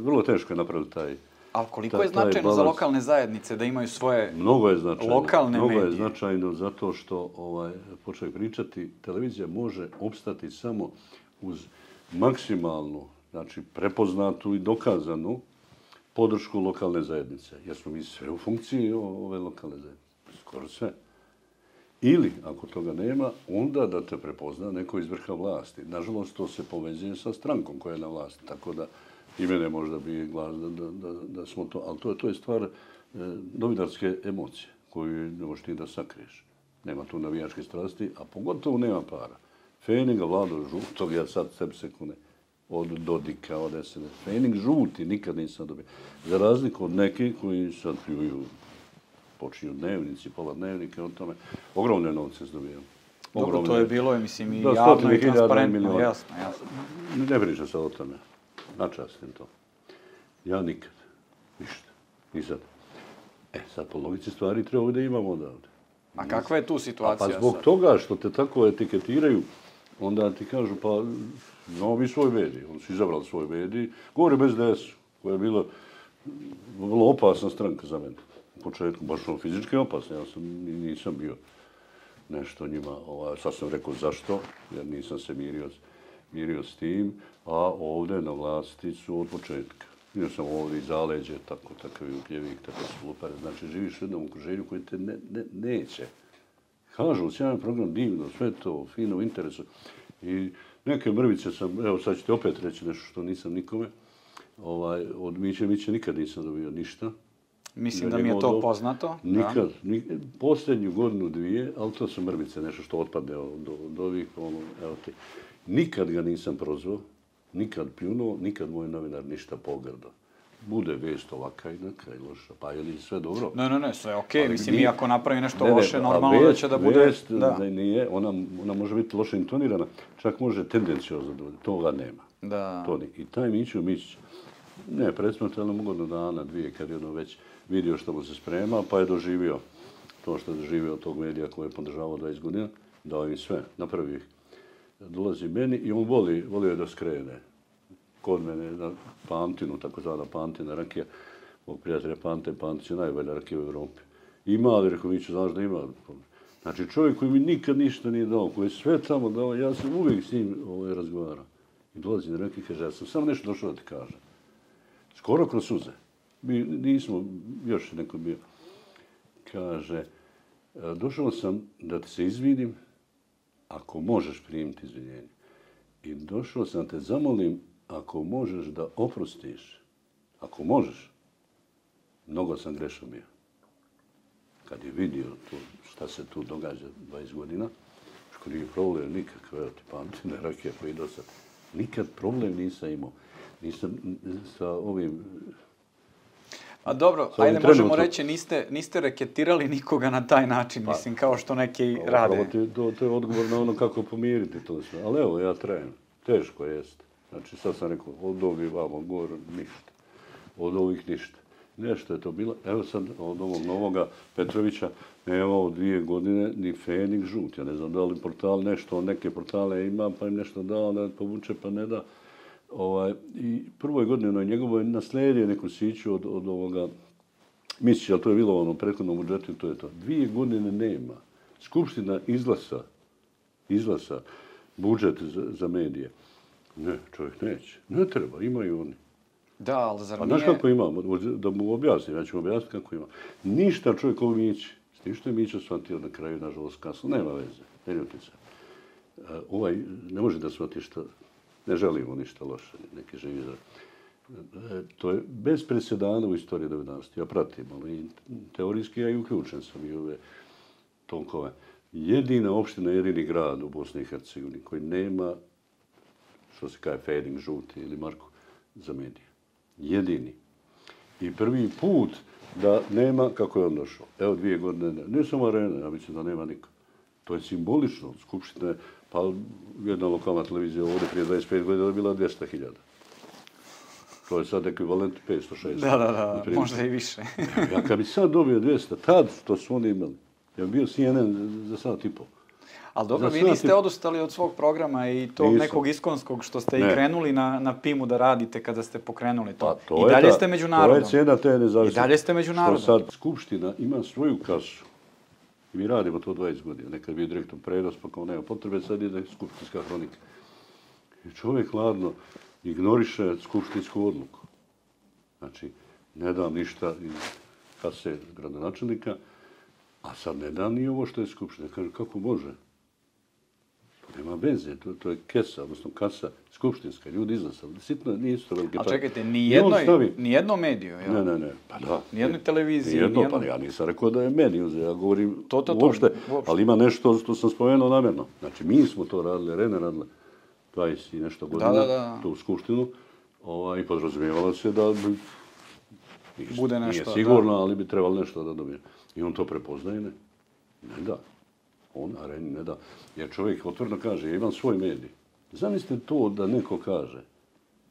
Vrlo teško je napraviti taj. Ali koliko je značajno za lokalne zajednice da imaju svoje lokalne medije? Mnogo je značajno zato što, počeo pričati, televizija može opstati samo uz maksimalnu, znači prepoznatu i dokazanu podršku lokalne zajednice. Jer smo mi sve u funkciji ove lokalne zajednice. Skoro sve. Ili, ako toga nema, onda da te prepozna neko iz vrha vlasti. Nažalost, to se povezuje sa strankom koja je na vlasti. Tako da i mene možda bi glas da smo to. Ali to je stvar novinarske emocije koju ne možeš ti da sakriješ. Nema tu navijačke strasti, a pogotovo nema para. Feninga, Vlado žutog, ja sad sebi sekune, od Dodika, od SNS. Fening žuti, nikad nisam dobio. Za razliku od nekih koji sad pljuju, počinju dnevnici, pola dnevnika, od tome ogromne novce zdobijamo. Dobro, to je bilo, mislim, i javno i transparentno, jasno. Ne pričam sad o tome. Načastim to. Ja nikad. Ništa. Ni sad. Sad po logici stvari treba da imamo odavde. A kakva je tu situacija sad? Pa zbog toga što te tako etiketiraju, onda ti kažu, pa imamo mi svoj medij. Oni su izabrali svoj medij. Govorim SDS-u, koja je bila vrlo opasna stranka za mene. U početku, baš fizički opasna. Ja nisam bio nešto njima. Sad sam rekao zašto, jer nisam se mirio s tim, a ovdje na vlasti su od početka. Ja sam ovdje iz zaleđe, takav je upljevik, takav su lupare. Znači, živiš u jednom okruženju koje te neće. Kažu, sjajan program, divno, sve to, fino, u interesu. I neke mrvice sam, evo sad ću ti opet reći nešto što nisam nikome, od Miće nikad nisam dobio ništa. Mislim da mi je to poznato. Nikad. Posljednju godinu, dvije, ali to su mrvice, nešto što otpadne od ovih, evo ti. Nikad ga nisam prozvao, nikad pljunuo, nikad moj novinar ništa pogrdao. Bude vijest ovaka i neka i loša, pa je li sve dobro? Ne, sve je okej. Mislim, i ako napravi nešto loše, normalno da će da bude... Vijest nije, ona može biti loše intonirana, čak može tendenciozno da bude, toga nema. Da. I taj Mićić, ne, presmatali mu godinu dana, dvije, kad je ono već vidio što mu se sprema, pa je doživio to što je doživio od tog medija koji je podržavao 20 godina, dao im sve, napravio ih. Dolazi meni i on volio je da skrene. Kod mene na Pantinu, takozvana Pantina rakija, mog prijatelja Pantić je najbolja rakija u Evropi. Ima, ali rekao, Miću, znaš da ima. Znači, čovjek koji mi nikad ništa nije dao, koji je sve tamo dao, ja sam uvijek s njim razgovarao. I dolazi na rakiju i kaže, ja sam samo nešto došao da ti kažem. Skoro kroz suze. Nismo, još neko bio. Kaže, došao sam da ti se izvidim, ako možeš primiti izvinjenje. I došao sam te zamolim, ako možeš da oprostiš, ako možeš, mnogo sam grešan bio. kad je vidio to, šta se tu događa 20 godina, što nije problem nikakav, evo ti pamtine rakije koji do sad. Nikad problem nisam imao. Nisam sa ovim... A dobro, ajde možemo reći, niste reketirali nikoga na taj način, mislim, kao što neki rade. To je odgovor na ono kako pomiriti to sve. Ali evo, ja trajem. Teško jeste. Znači, sad sam rekao, od ovih vamo gore ništa. Od ovih ništa. Nešto je to bilo. Evo sad, od ovog novoga Petrovića, nemao 2 godine ni fe, ni žut. Ja ne znam da li portal nešto, neke portale ima, pa im nešto dao, ne povuče, pa ne da. I prvoj godini njegovo je naslijedio neku siću od ovoga Misića, ali to je bilo u onom prethodnom budžetu, to je to. 2 godine nema. Skupština izglasa budžet za medije. Ne, čovjek neće. Ne treba, imaju oni. Da, ali zar nije... A znaš kako imamo? Da mu objasnim, ja ću mu objasniti kako ima. Ništa čovjek ovo Mić. S tim što je Mića shvatio na kraju, nažalost, kasno. Nema veze. Ne ljuti se. Ne može da shvati što... Ne želimo ništa loše, neki živi zrak. To je bez presedana u istoriji novinarstva. Ja pratim, ali teorijski ja i uključen sam i ove tokove. Jedina opština, jedini grad u Bosni i Hercegovini koji nema, što se kaže, fading, žuti ili Marko, za medije. Jedini. I prvi put da nema, kako je on došao. Evo 2 godine, ne samo Arena, ja mislim da nema niko. To je simbolično. Skupština je, pa jedna lokalna televizija ovdje prije 25 godina je bila 200.000. To je sad ekvivalent 500-600. Da, možda i više. Ja kad bi sad dobio 200, tad što su oni imali, ja bi bio CNN za sat i pol. Ali dobro, vi niste odustali od svog programa i tog nekog iskonskog što ste i krenuli na PIM-u da radite kada ste pokrenuli to. I dalje ste među narodom. To je cijena te nezavisnosti. I dalje ste među narodom. Što sad Skupština ima svoju kasu. I mi radimo to 20 godina. Nekad bio direktor prenos, pa kao nema potrebe, sad ide skupštinska hronika. I čovjek hladno ignoriše skupštinsku odluku. Znači, ne dam ništa iz kase gradonačelnika, a sad ne dam ni ovo što je skupština. Kaže, kako može? Nema veze, to je kesa, odnosno kasa skupštinska, ljudi izlasa. Sitno, nisu to velike pare. Ali čekajte, nijednom mediju, jel? Ne. Pa da. Nijednoj televiziji, Pa ja nisam rekao da je meni uzeo, ja govorim uopšte, ali ima nešto što sam spomenuo namjerno. Znači, mi smo to radili, Rene radile 20 i nešto godina, tu u skupštinu, i podrazumijevalo se da bude nešto, nije sigurno, ali bi trebalo nešto da dobije. I on to prepoznaje, ne da. On, Areni, ne da. Jer čovjek otvoreno kaže, ja imam svoj medij. Zamislite to da neko kaže.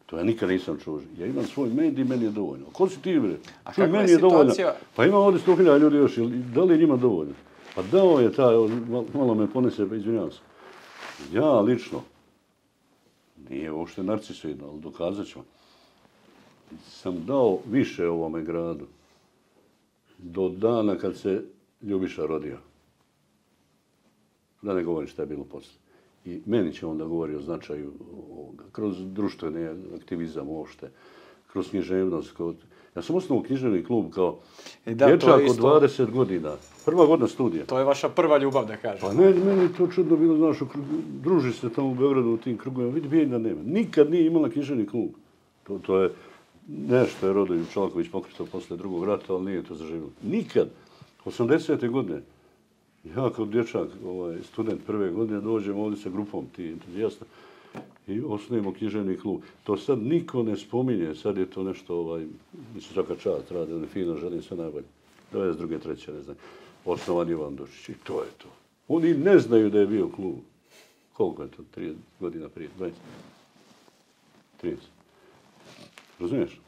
To ja nikad nisam čuo. Ja imam svoj medij, meni je dovoljno. A ko si ti, bre? A kakva je situacija? Pa ima ovdje 100.000 ljudi još. Da li je njima dovoljno? Pa dao je taj, malo me ponese, izvinjavam se. Ja lično, nije uopšte narcisoidno, ali dokazat ću vam, sam dao više ovome gradu do dana kad se Ljubiša rodio. Da ne govorim šta je bilo posle. I meni će onda govori o značaju ovoga. Kroz društveni aktivizam uopšte, kroz književnost. Ja sam osnovao književni klub kao dječak od 20 godina. Prva godina studija. To je vaša prva ljubav, da kažem. Pa ne, meni je to čudno bilo, znaš, druži se tamo u Beogradu u tim krugovima. Vidi da nema. Nikad nije imala književni klub. To je nešto je Rodoljub Čolaković pokretao posle drugog rata, ali nije to zaživjelo. Nikad. 80. godine. Ja kao dječak, student prve godine, dođem ovdje sa grupom ti entuzijasta i osnovimo književni klub. To sad niko ne spominje, sad je to nešto, mislim, svaka čast rade, oni fino želim sve najbolje. 22. treće, ne znam, osnovan Ivan Dušić i to je to. Oni ne znaju da je bio klub. Koliko je to? 30 godina prije, 20? 30. Razumiješ?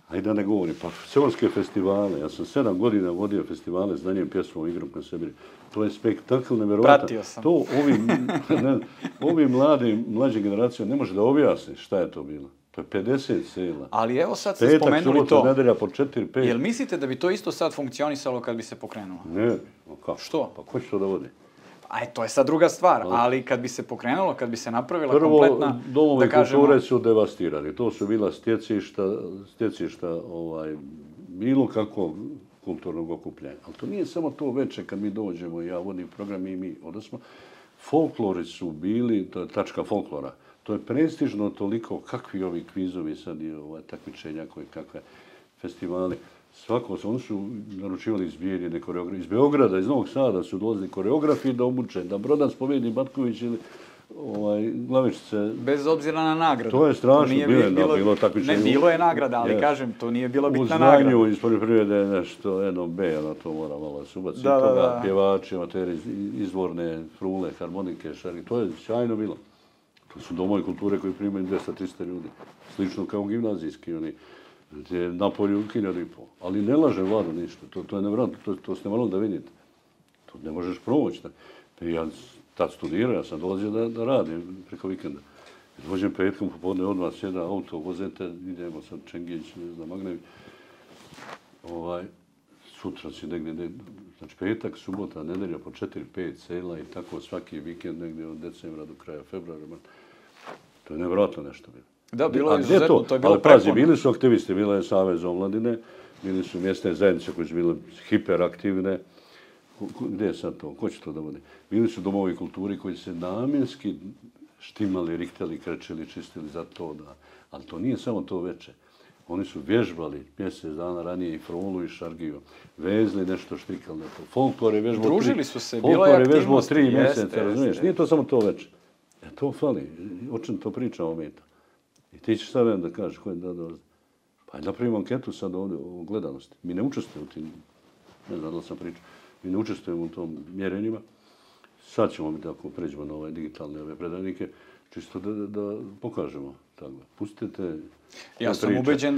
Ajde da ne govorim, pa Selanske festivale, ja sam 7 godina vodio festivale znanjem, pjesmom, igrom na sebi. To je spektakl nevjerovatan. Pratio sam. To ovi mlađe generacije ne može da objasni šta je to bilo. To je 50 sela. Ali evo sad ste spomenuli to. Nedelja po 4-5. Jel mislite da bi to isto sad funkcionisalo kad bi se pokrenulo? Ne, kako? Što? Pa ko će to da vodi? To je sad druga stvar, ali kad bi se pokrenulo, kad bi se napravila kompletna, da kažemo... Prvo, domovi kulture su devastirani. To su bila stjecišta bilo kakvog kulturnog okupljanja. Ali to nije samo to veče kad mi dođemo, ja vodim program i mi odnosmo. Folklori su bili, to je tačka folklora. To je prestižno toliko, kakvi ovi kvizovi sad i takmičenja, kakve festivali. Oni su naručivali iz Bijeljine koreografi. Iz Beograda, iz Novog Sada su dolazili koreografi da obuče, da Brodan Spovednik Batković ili Glavičice. Bez obzira na nagradu. To je strašno, bilo takmičenje. Ne, bilo je nagrada, ali kažem, to nije bila bitna nagrada. U znanju iz poljoprivrede je nešto, NOB, na to mora malo se ubaciti. Toga, pjevači, amateri, izvorne, frule, harmonike, šarki, to je sjajno bilo. To su domovi kulture koji primaju 200-300 ljudi. Slično kao gimnazijski, oni gdje na polju 1000 i pol. Ali ne laže vladu ništa, to je nevjerojatno, to ste morali da vidite. To ne možeš promoći. Ja tad studirao, ja sam dolazio da radim preko vikenda. Dođem petkom popodne, odmah sjeda auto, vozete, idemo sad Čengić, ne znam, Magnevi. Sutra si negdje, znači petak, subota, nedelja po 4-5 sela i tako svaki vikend negdje od decembra do kraja februara. To je nevjerojatno nešto bilo. Da, bilo je izuzetno, to je bilo prepuno. Ali pazi, bili su aktivisti, bila je Savez omladine, bili su mjesne zajednice koje su bile hiperaktivne. Gdje je sad to? Ko će to da vodi? Bili su domovi kulturi koji se namjenski štimali, rihtali, krečili, čistili za to da... Ali to nije samo to veče. Oni su vježbali mjesec dana ranije i frulu i šargiju. Vezli nešto štrikali. Folklor je vježbao... Družili su se, bila je aktivnosti. 3 mjeseca, razumiješ? Nije to samo to veče. To fali. O čem to pričamo mi to? I ti ćeš sad da kažeš ko je da... Pa napravimo anketu sad ovdje o gledanosti. Mi ne učestvujemo u tim... Ne znam da li sam pričao. Mi ne učestvujemo u tom mjerenjima. Sad ćemo biti, ako pređemo na ove digitalne predajnike, čisto da pokažemo. Tako. Pustite... Ja sam ubeđen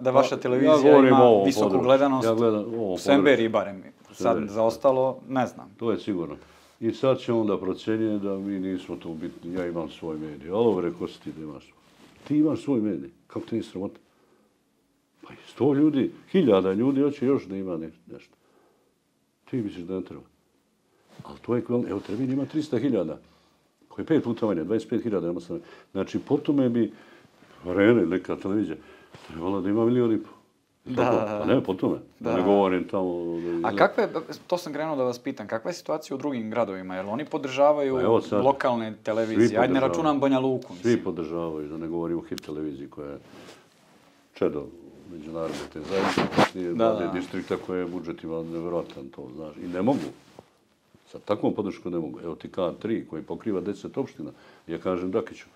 da vaša televizija ima visoku gledanost u Semberiji barem. Sad za ostalo ne znam. To je sigurno. I sad će onda procjenjuje da mi nismo to bitni. Ja imam svoj medij. Alo, reko si ti da imaš svoj. Ti imaš svoj medij. Kako ti je sramota? Pa 100 ljudi, 1000 ljudi hoće još da ima nešto. Ti misliš da ne treba. Ali to je ekvivalent. Evo, Trebin ima 300.000. Koji je 5 puta manje, 25.000 nema sam. Znači, po tome bi Arena ili neka televizija trebala da ima 1,5 miliona. Da. A ne, po tome. Da ne govorim tamo... A kakve, to sam krenuo da vas pitam, kakva je situacija u drugim gradovima? Jer oni podržavaju lokalne televizije? Ajde, ne računam Banja Luku. Svi podržavaju, da ne govorimo o HIT televiziji koja je čedo međunarodne te zajednice, vlade distrikta koje je budžet ima nevjerojatan, to znaš. I ne mogu. Sa takvom podrškom ne mogu. Evo ti K3 koji pokriva 10 opština. Ja kažem Dakiću,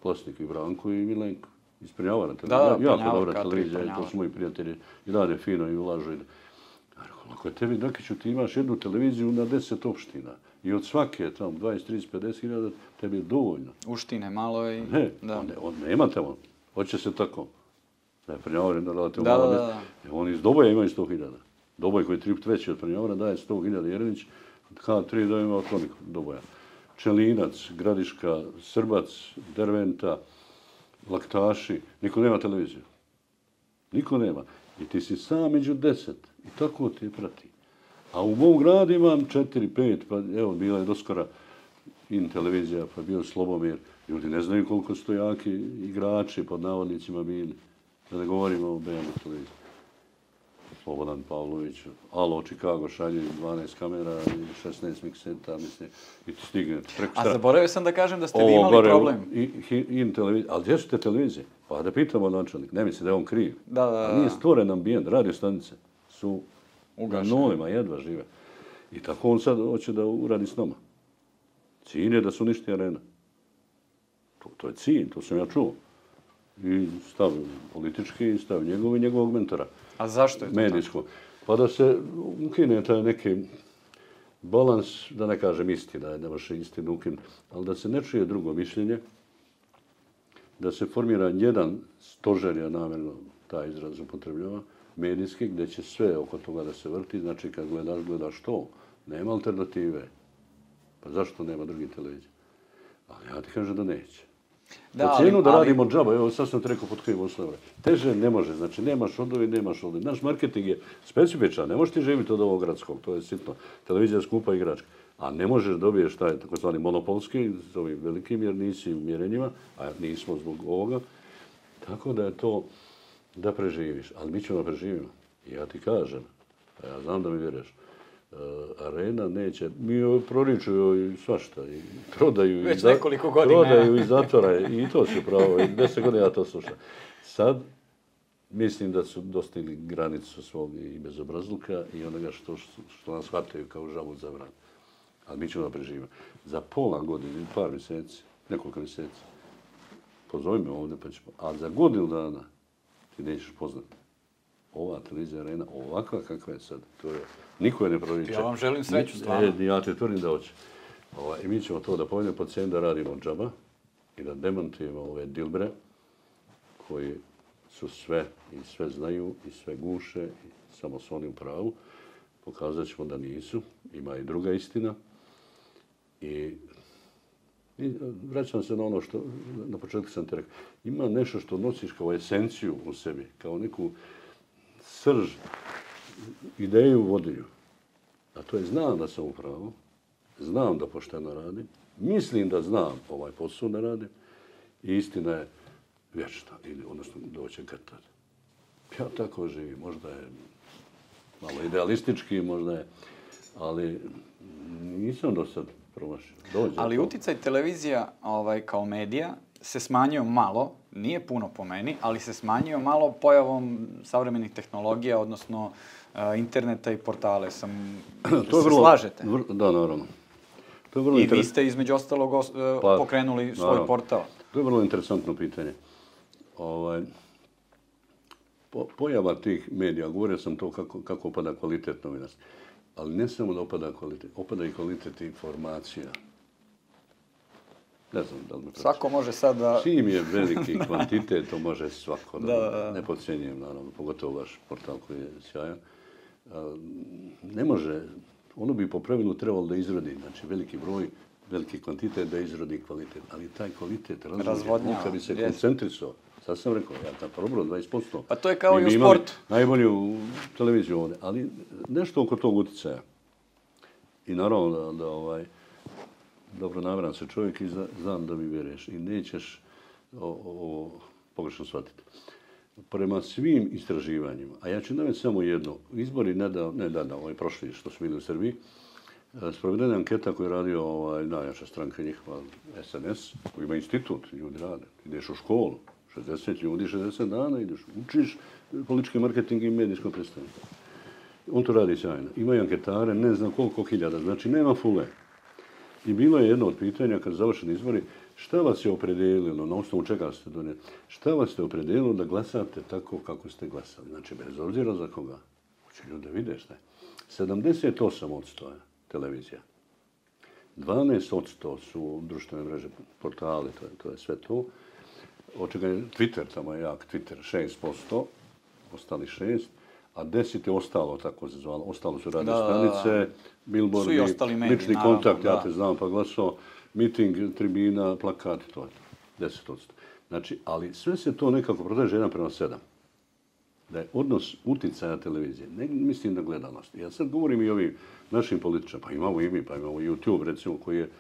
Plasnik i Branko i Milenko. Isprinjavana televizija. Jako dobra televizija, to su moji prijatelji. I rade fino i ulažu. Ako je tebi, Dakiću, ti imaš jednu televiziju na 10 opština. I od svake tamo 20, 30, 50 hiljada tebi je dovoljno. Uštine malo i... Ne, nema tamo. Hoće se tako. Da je Prnjavorin da relativno malo mjesta. Oni iz Doboja imaju 100.000. Doboj koji je 3 puta veći od Prnjavora daje 100.000. Jerinić, K3 da ima Kronik Doboja. Čelinac, Gradiška, Srbac, Derventa, Laktaši. Niko nema televiziju. Niko nema. I ti si sam među 10. I tako ti prati. A u mom gradu imam 4, 5, pa evo, bila je doskora In televizija, pa bio Slobomir. Ljudi ne znaju koliko su to jaki igrači pod navodnicima bili. Da ne govorimo o BM televiziji. Slobodan Pavlović, Alo, Chicago šalje 12 kamera i 16 mikseta, mislim, i ti stigne. A zaboravio sam da kažem da ste vi imali problem. In televizija, ali gdje su te televizije? Pa da pitamo načelnik, ne misli da je on kriv. Da. Nije stvoren ambijent, radio stanice su na nulima, jedva žive. I tako on sad hoće da uradi s nama. Cilj je da su uništi Arena. To je cilj, to sam ja čuo. I stav politički, stav njegov i njegovog mentora. A zašto je to medijsko. Pa da se ukine taj neki balans, da ne kažem istina, da ne baš istinu ukine, ali da se ne čuje drugo mišljenje, da se formira jedan stožer, ja namjerno taj izraz upotrebljava, medijski, gdje će sve oko toga da se vrti, znači kad gledaš to, nema alternative. Pa zašto nema drugi televizije? Ali ja ti kažem da neće. Po cijenu da radimo džaba, evo sad sam ti rekao pod kojim uslovima. Teže ne može, znači nemaš odovi, nemaš odovi. Naš marketing je specifičan, ne možeš ti živjeti od ovog gradskog, to je sitno. Televizija je skupa igračka. A ne možeš dobiješ taj takozvani monopolski, s ovim velikim, jer nisi u mjerenjima, a nismo zbog ovoga. Tako da je to da preživiš. Ali mi ćemo da preživimo. I ja ti kažem, a ja znam da mi vjeruješ, Arena neće, mi proričuju i svašta, i prodaju, već nekoliko godina. Prodaju i zatvora, i to su pravo, i 10 godina ja to slušam. Sad mislim da su dostigli granicu svog i bezobrazluka i onoga što nas hvataju kao žabu za vrat. Ali mi ćemo da preživimo. Za pola godine, par mjeseci, nekoliko mjeseci, pozovi me ovdje pa ćemo. A za godinu dana ti nećeš poznati. Ova televizija Arena, ovakva kakva je sad, to je, niko je ne proriče. Ja vam želim sreću, stvarno. Ja te tvrdim da hoće. I mi ćemo to da povedemo pod cijenom da radimo džaba i da demantujemo ove dilbre koji su sve i sve znaju i sve guše i samo su oni u pravu. Pokazat ćemo da nisu. Ima i druga istina. I vraćam se na ono što na početku sam te rekao. Ima nešto što nosiš kao esenciju u sebi, kao neku srž, ideju vodilju. A to je znam da sam u pravu, znam da pošteno radim, mislim da znam ovaj posao da radim i istina je vječna, odnosno doće kad tad. Ja tako živim, možda je malo idealistički, možda je, ali nisam do sad promašio. Ali uticaj televizija kao medija se smanjio malo, nije puno po meni, ali se smanjio malo pojavom savremenih tehnologija, odnosno interneta i portale. Slažete? Da, naravno. I vi ste između ostalog pokrenuli svoj portal. To je vrlo interesantno pitanje. Pojava tih medija, govorio sam to kako opada kvalitet novinarstva. Ali ne samo da opada kvalitet, opada i kvalitet informacija. Ne znam da li me svako može sad da... Čim je veliki kvantitet, to može svako da ne podcjenjujem, naravno, pogotovo vaš portal koji je sjajan. Ne može, ono bi po pravilu trebalo da izrodi, znači veliki broj, veliki kvantitet da izrodi kvalitet, ali taj kvalitet razvodnjava, kad bi se koncentrisao. Sad sam rekao, ja tam probro 20%. Pa to je kao i u sportu. Najbolju televiziju ovdje, ali nešto oko tog uticaja. I naravno da dobro namjeran se čovjek i znam da mi vjeruješ i nećeš ovo pogrešno shvatiti. Prema svim istraživanjima, a ja ću navesti samo jedno, izbori nedavno, prošli što su bili u Srbiji, sprovedena anketa koju je radio najjača stranka njihova SNS, koji ima institut, ljudi rade, ideš u školu, 60 ljudi, 60 dana, ideš, učiš politički marketing i medijsko predstavljanje. On to radi sjajno. Imaju anketare, ne znam koliko hiljada, znači nema fule. I bilo je jedno od pitanja, kad završeni izbori, šta vas je opredelilo, na osnovu čega ste donijeli, šta vas je opredelilo da glasate tako kako ste glasali? Znači, bez obzira za koga. Hoće ljudi da vide šta je. 78% je televizija. 12% su društvene mreže, portali, to je sve to. Od čega je Twitter, tamo je jak Twitter, 6%, ostali 6%. A 10 je ostalo, tako se zvalo. Ostalo su radio stanice, billboardi, lični kontakt, ja te znam, pa glasao, miting, tribina, plakati, to je 10%. Znači, ali sve se to nekako proteže 1:7. Da je odnos uticaja televizije, ne mislim na gledanost. Ja sad govorim i o ovim našim političarima, pa imamo i mi, pa imamo YouTube, recimo, koji je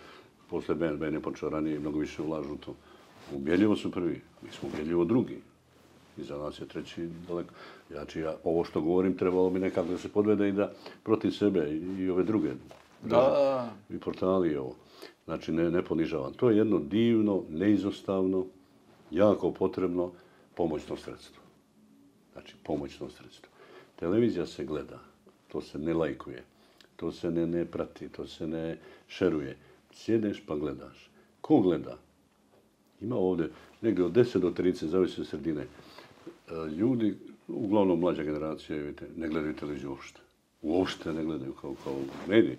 posle BNB ne počeo ranije mnogo više ulažu u to. Ubjedljivo su prvi, mi smo ubjedljivo drugi. Iza nas je treći daleko. Znači, ovo što govorim trebalo bi nekako da se podvede i da protiv sebe i ove druge. I portali i ovo. Znači, ne ponižavam. To je jedno divno, neizostavno, jako potrebno pomoćno sredstvo. Znači, pomoćno sredstvo. Televizija se gleda. To se ne lajkuje. To se ne prati. To se ne šeruje. Sjedeš pa gledaš. Ko gleda? Ima ovdje negdje od 10 do 30, zavisi od sredine. Ljudi, uglavnom mlađa generacija, vidite, ne gledaju televiziju uopšte. Uopšte ne gledaju kao mediji.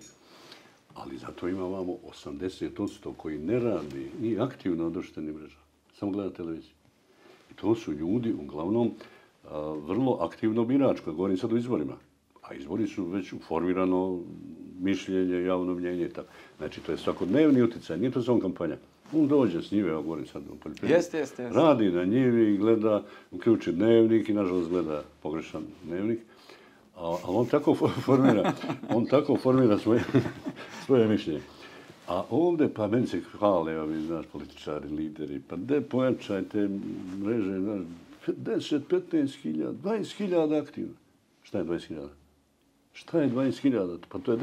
Ali zato ima vamo 80% koji ne radi ni aktivno na društvenim mrežama. Samo gleda televiziju. I to su ljudi, uglavnom, vrlo aktivno biračko. Govorim sad o izborima. A izbori su već formirano mišljenje, javno mnjenje i tako. Znači, to je svakodnevni utjecaj, nije to samo kampanja. On dođe s njive, ja govorim sad o poljoprivredi. Jeste. Radi na njivi, gleda, uključi dnevnik i nažalost gleda pogrešan dnevnik. Ali on tako formira svoje mišljenje. A ovdje, pa meni se hvale, ovi, znaš, političari, lideri, pa pojačajte mreže, znaš, 10, 15 hiljada, 20 hiljada aktivno. Šta je 20 hiljada? Šta je 20 hiljada? Pa to je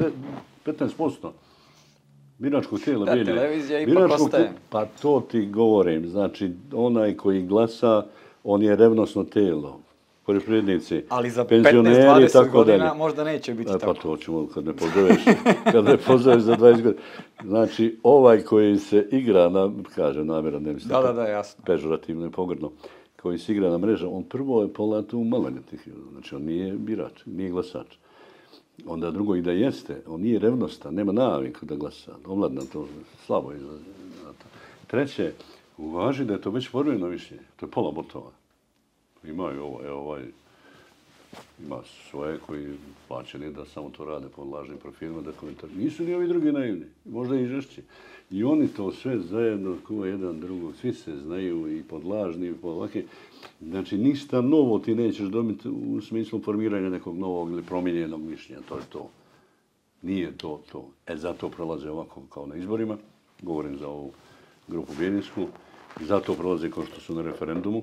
15%. Biračkog tijela da, televizija ipak ostaje. Pa to ti govorim. Znači, onaj koji glasa, on je revnosno tijelo. poljoprivrednici, ali za penzioneri 15-20 godina možda neće biti tako. Pa to ćemo kad ne pozoveš za 20 godina. Znači, ovaj koji se igra, kažem namjerno, ne mislim, jasno. Pežorativno i pogrdno, koji se igra na mreža, on prvo je polat u maloljetnih, znači on nije birač, nije glasač. Onda drugo i da jeste, on nije revnostan, nema naviku da glasa, omladna to slabo izlazi. Treće, uvaži da je to već formirano mišljenje, to je pola botova. Imaju ovo, ovaj ima svoje koji plaćeni da samo to rade po lažnim profilima, da komentar. Nisu ni ovi drugi naivni, možda i žešći. I oni to sve zajedno, ko jedan drugog, svi se znaju i pod lažni, i pod ovake. Znači, ništa novo ti nećeš dobiti u smislu formiranja nekog novog ili promijenjenog mišljenja, to je to. Nije to. Zato prolaze ovako kao na izborima, govorim za ovu grupu Bjedinsku, zato prolaze kao što su na referendumu.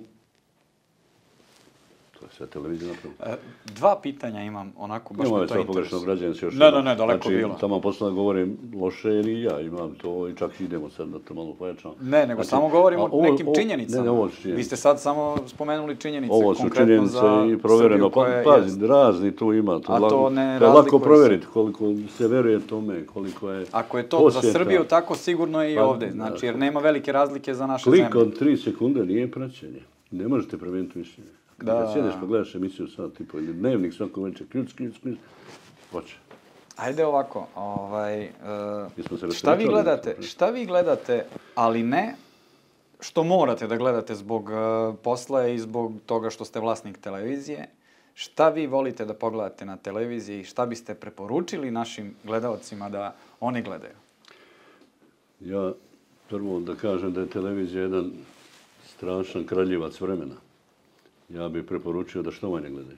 To je sve televizija napravila. Dva pitanja imam, onako, baš me to interesuje. Pogrešno građani se još... Ne, daleko bilo. Znači, tamo posle govorim loše, jer i ja imam to i čak idemo sad da to malo pojačamo. Ne, nego samo govorimo o nekim činjenicama. Ne, ovo su činjenice. Vi ste sad samo spomenuli činjenice. Ovo su činjenice i provjereno. Pazi, razni tu ima. To je lako provjeriti koliko se veruje tome, koliko je... Ako je to za Srbiju, tako sigurno je i ovdje. Znači, jer nema velike razlike za naše zemlje. Klik od 3 sekunde nije praćenje. Ne možete promijeniti mišljenje. Kad sjedeš pa gledaš emisiju sad, tipo, ili dnevnik svako večer, ključ, hoće. Ajde ovako, šta vi gledate, ali ne što morate da gledate zbog posla i zbog toga što ste vlasnik televizije, šta vi volite da pogledate na televiziji, šta biste preporučili našim gledalcima da oni gledaju? Ja prvo da kažem da je televizija jedan strašan kraljevac vremena. Ja bih preporučio da što manje gledaju.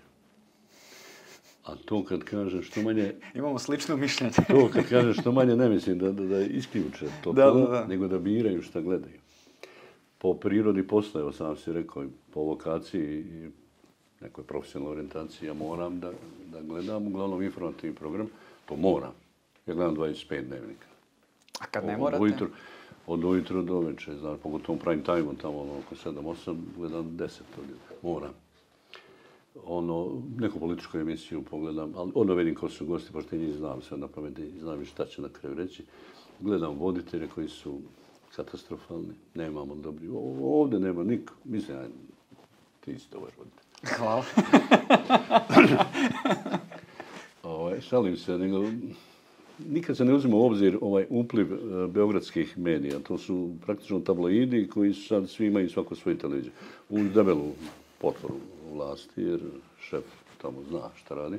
A to kad kažem što manje... Imamo slično mišljenje. To kad kažem što manje ne mislim da isključe to, nego da biraju šta gledaju. Po prirodi posla, evo sam si rekao, po lokaciji i nekoj profesionalnoj orijentaciji, ja moram da gledam uglavnom informativni program. To moram. Ja gledam 25 dnevnika. A kad ne morate? Od ujutru do večer, znači, pogotovo prime time, tamo oko 7-8, gledam 10 moram. Neku političku emisiju pogledam, ali onda vidim ko su gosti, pošto njih znam sve na pamet i znam i šta će na kraju reći. Gledam voditelje koji su katastrofalni, nemamo dobri. Ovdje nema niko. Mislim, ti si dobar voditelj. Hvala. Šalim se, nego... Nikad se ne uzima u obzir ovaj upliv beogradskih medija. To su praktično tabloidi koji sad svi imaju svako svoju televiziju. U debelu potporu vlasti, jer šef tamo zna šta radi.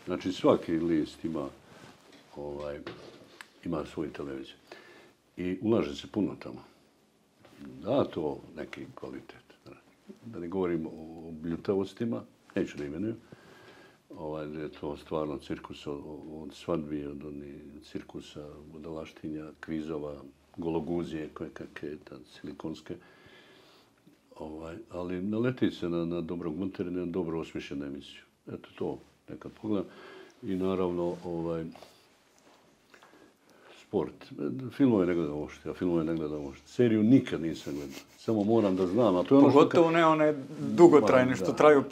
Znači svaki list ima svoju televiziju. I ulaže se puno tamo. Da, to neki kvalitet. Da ne govorim o bljutavostima, neću da imenujem. Je to stvarno cirkus od svadbi, od cirkusa, budalaštinja, kvizova, gologuzije, koje kakve, silikonske. Ali naleti se na dobrog montera, na dobro osmišljenu emisiju. Eto to nekad pogledam. I naravno, sport. Filmove ne gledam uopšte, Seriju nikad nisam gledao. Samo moram da znam. Pogotovo ne one dugotrajne što traju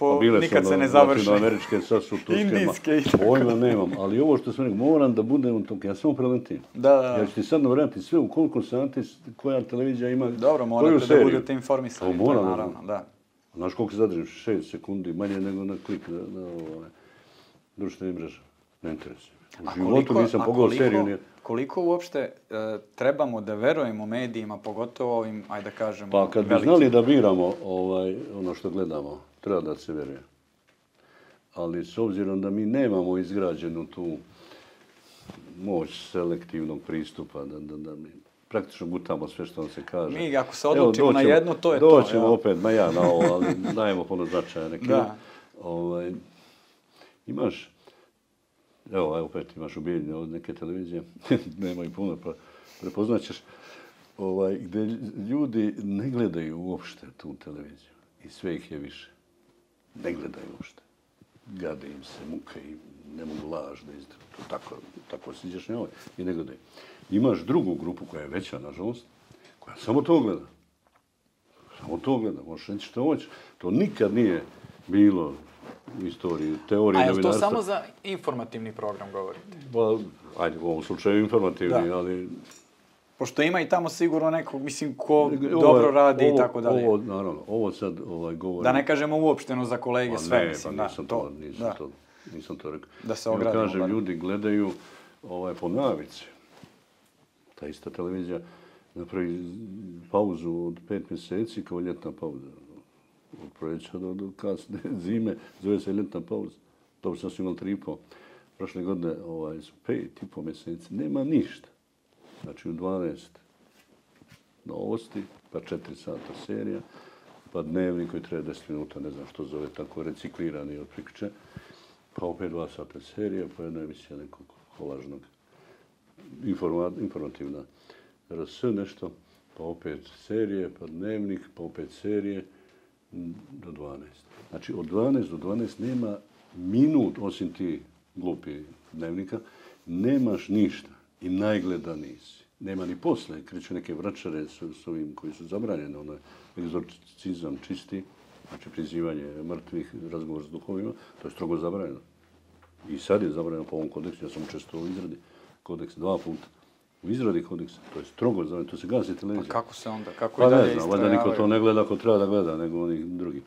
nikad se ne završe. Američke, sad su turske. Indijske. Pojma nemam, ali ovo što sam rekao, moram da budem u tom. Ja samo preletim. Ja ću ti sad navrati sve u koliko sati koja televizija ima. Dobro, morate da budete informisani. Naravno, da. Znaš koliko se zadržim? 6 sekundi, manje nego na klik na društvene mreže. Ne interesuje. U životu nisam pogledao seriju. Koliko uopšte trebamo da verujemo medijima, pogotovo ovim, ajde da kažemo, pa kad bi znali da biramo ono što gledamo, treba da se veruje. Ali s obzirom da mi nemamo izgrađenu tu moć selektivnog pristupa, da mi praktično gutamo sve što nam se kaže. Mi ako se odlučimo na jedno, to je to. Doćemo opet, na ovo, ali dajemo puno značaja. Imaš... Evo, opet imaš u Bijeljini od neke televizije, nema i puno, pa prepoznaćeš, gdje ljudi ne gledaju uopšte tu televiziju i sve ih je više. Ne gledaju uopšte. Gade im se, muke im, ne mogu laž da izdaju. Tako se izjašnjavaju i ne gledaju. Imaš drugu grupu koja je veća, nažalost, koja samo to gleda. Samo to gleda, možeš reći što hoćeš. To nikad nije bilo istoriju, teoriju novinarstva. A je to samo za informativni program govorite? Pa, ajde, u ovom slučaju informativni, ali... Pošto ima i tamo sigurno nekog, mislim, ko dobro radi i tako dalje. Naravno, ovo sad govorim... Da ne kažemo uopšteno za kolege sve, mislim, da. Nisam to rekao. Da se ogradimo. Ja kažem, ljudi gledaju po navici. Ta ista televizija napravi pauzu od 5 mjeseci kao ljetna pauza. Od proljeća do kasne zime, zove se ljetna pauza. Dobro sam imali 3,5. Prošle godine su 5,5 mjeseci. Nema ništa. Znači u 12 novosti, pa 4 sata serija, pa dnevnik koji traje 10 minuta, ne znam što zove, tako reciklirani od priče, pa opet 2 sata serija, pa jedna emisija nekog kolažnog, informativna RS nešto, pa opet serije, pa dnevnik, pa opet serije, do 12. Znači od 12 do 12 nema minut, osim ti glupi dnevnika, nemaš ništa i najgledaniji si. Nema ni posle, kreću neke vračare s ovim koji su zabranjene, onaj egzorcizam čisti, znači prizivanje mrtvih, razgovor s duhovima, to je strogo zabranjeno. I sad je zabranjeno po ovom kodeksu, ja sam često u izradi kodeksa 2 puta. U izradi kodeksa, to je strogo zabranjeno, to se gasi televizija. Pa kako se onda, kako i dalje istrajavaju? Pa ne znam, valjda niko to ne gleda ako treba da gleda, nego oni drugi.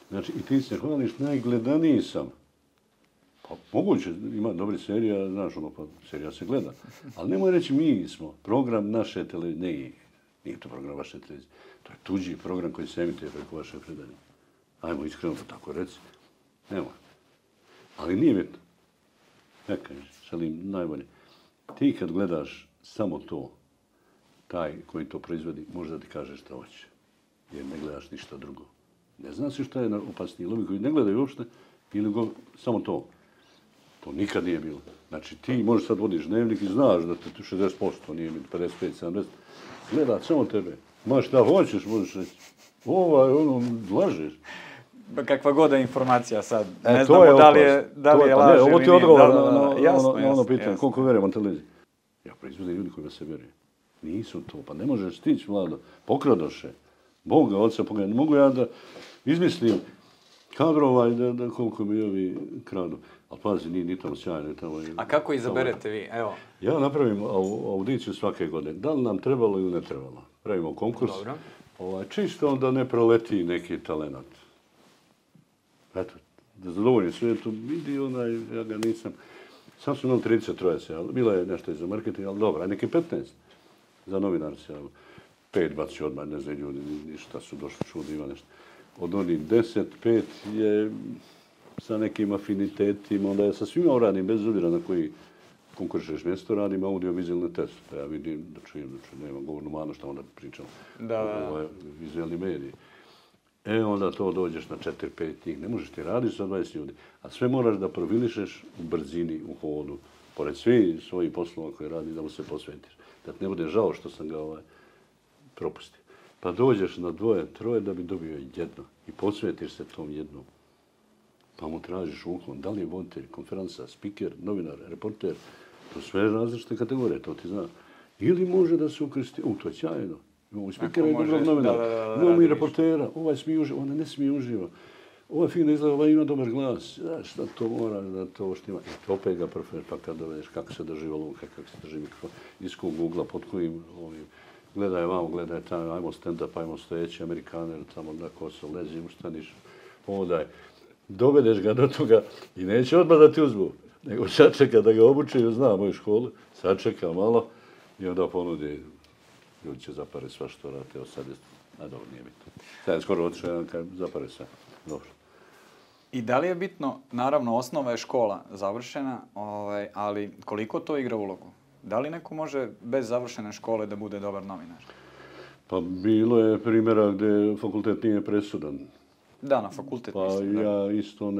Znači, i ti se hvališ, najgledaniji sam. Pa moguće, ima dobri serija, znaš pa serija se gleda. Ali nemoj reći mi smo program naše televizije. Nije to program vaše televizije. To je tuđi program koji se emituje preko vaše predanje. Ajmo iskreno to tako reci. Nemoj. Ali nije bitno. Neka, želim najbolje. Ti kad gledaš samo to, taj koji to proizvodi, može da ti kaže šta hoće. Jer ne gledaš ništa drugo. Ne zna se šta je opasniji lobi koji ne gledaju uopšte ili samo to. To nikad nije bilo. Znači ti možeš sad vodiš dnevnik i znaš da te 60%, nije mi 55, 70, gleda samo tebe. Ma šta hoćeš, možeš reći. Lažeš. Kakva god je informacija sad. Ne znamo da li je laž ili ovo ti je odgovor na ono pitanje. Koliko vjerujem televiziji? Ja proizvodim ljudi koji se vjeruju. Nisu to. Pa ne možeš stići, mlado. Pokradoše. Boga, oca pokradoše. Ne mogu ja da izmislim kadrova i da koliko mi ovi kradu. Ali pazi, nije tamo sjajno. A kako izaberete vi? Evo. Ja napravim audiciju svake godine. Da li nam trebalo ili ne trebalo? Pravimo konkurs. Dobro. Čisto da ne proleti neki talenat. Eto, da zadovoljim svijetu, vidi ja ga nisam. Sam su imali 33, ali bila je nešto i za marketing, ali dobro, a neki 15 za novinarci. 5 baci odmah, ne znam ljudi, ništa su došli čudi, ima nešto. Od onih 10, 5 je sa nekim afinitetima, onda ja sa svima radim, bez obzira na koji konkuršeš mjesto, radim audio-vizualne test. Da ja vidim, da čujem, nema govornu manu šta onda pričam. Ovo je vizualni mediji. Onda to dođeš na 4-5 njih. Ne možeš ti raditi sa 20 ljudi. A sve moraš da profilišeš u brzini, u hodu. Pored svih svojih poslova koje radi, da mu se posvetiš. Da ti ne bude žao što sam ga propustio. Pa dođeš na 2, 3 da bi dobio jedno. I posvetiš se tom jednom. Pa mu tražiš uklon. Da li je voditelj, konferenca, spiker, novinar, reporter. To sve različite kategorije, to ti zna. Ili može da se ukrsti. To je sjajno. Imamo i spikera i dobrog novinara. Imamo i reportera. Ovaj smije uživa, ona ne smije uživa. Ovaj fino izgleda, ovaj ima dobar glas. Šta to mora da to štima. I opet ga perfekt, pa kad dovedeš kako se drži olovka, kako se drži mikrofon. Iz kog ugla, pod kojim gledaj vamo, gledaj tamo, ajmo stand-up, ajmo stojeći Amerikaner, tamo na koso, lezi, ustaniš, odaj. Dovedeš ga do toga i neće odmah da ti uzmu. Nego sačeka da ga obučaju, zna moju školu, sačeka malo i onda ponudi. Ljudi će zapare sva što rade, evo sad je, dobro, nije bitno. Sad je skoro otišao jedan kaj zapare sve. Dobro. I da li je bitno, naravno, osnova je škola završena, ali koliko to igra ulogu? Da li neko može bez završene škole da bude dobar novinar? Pa bilo je primjera gdje fakultet nije presudan. Da, na fakultet mislim. Pa ja isto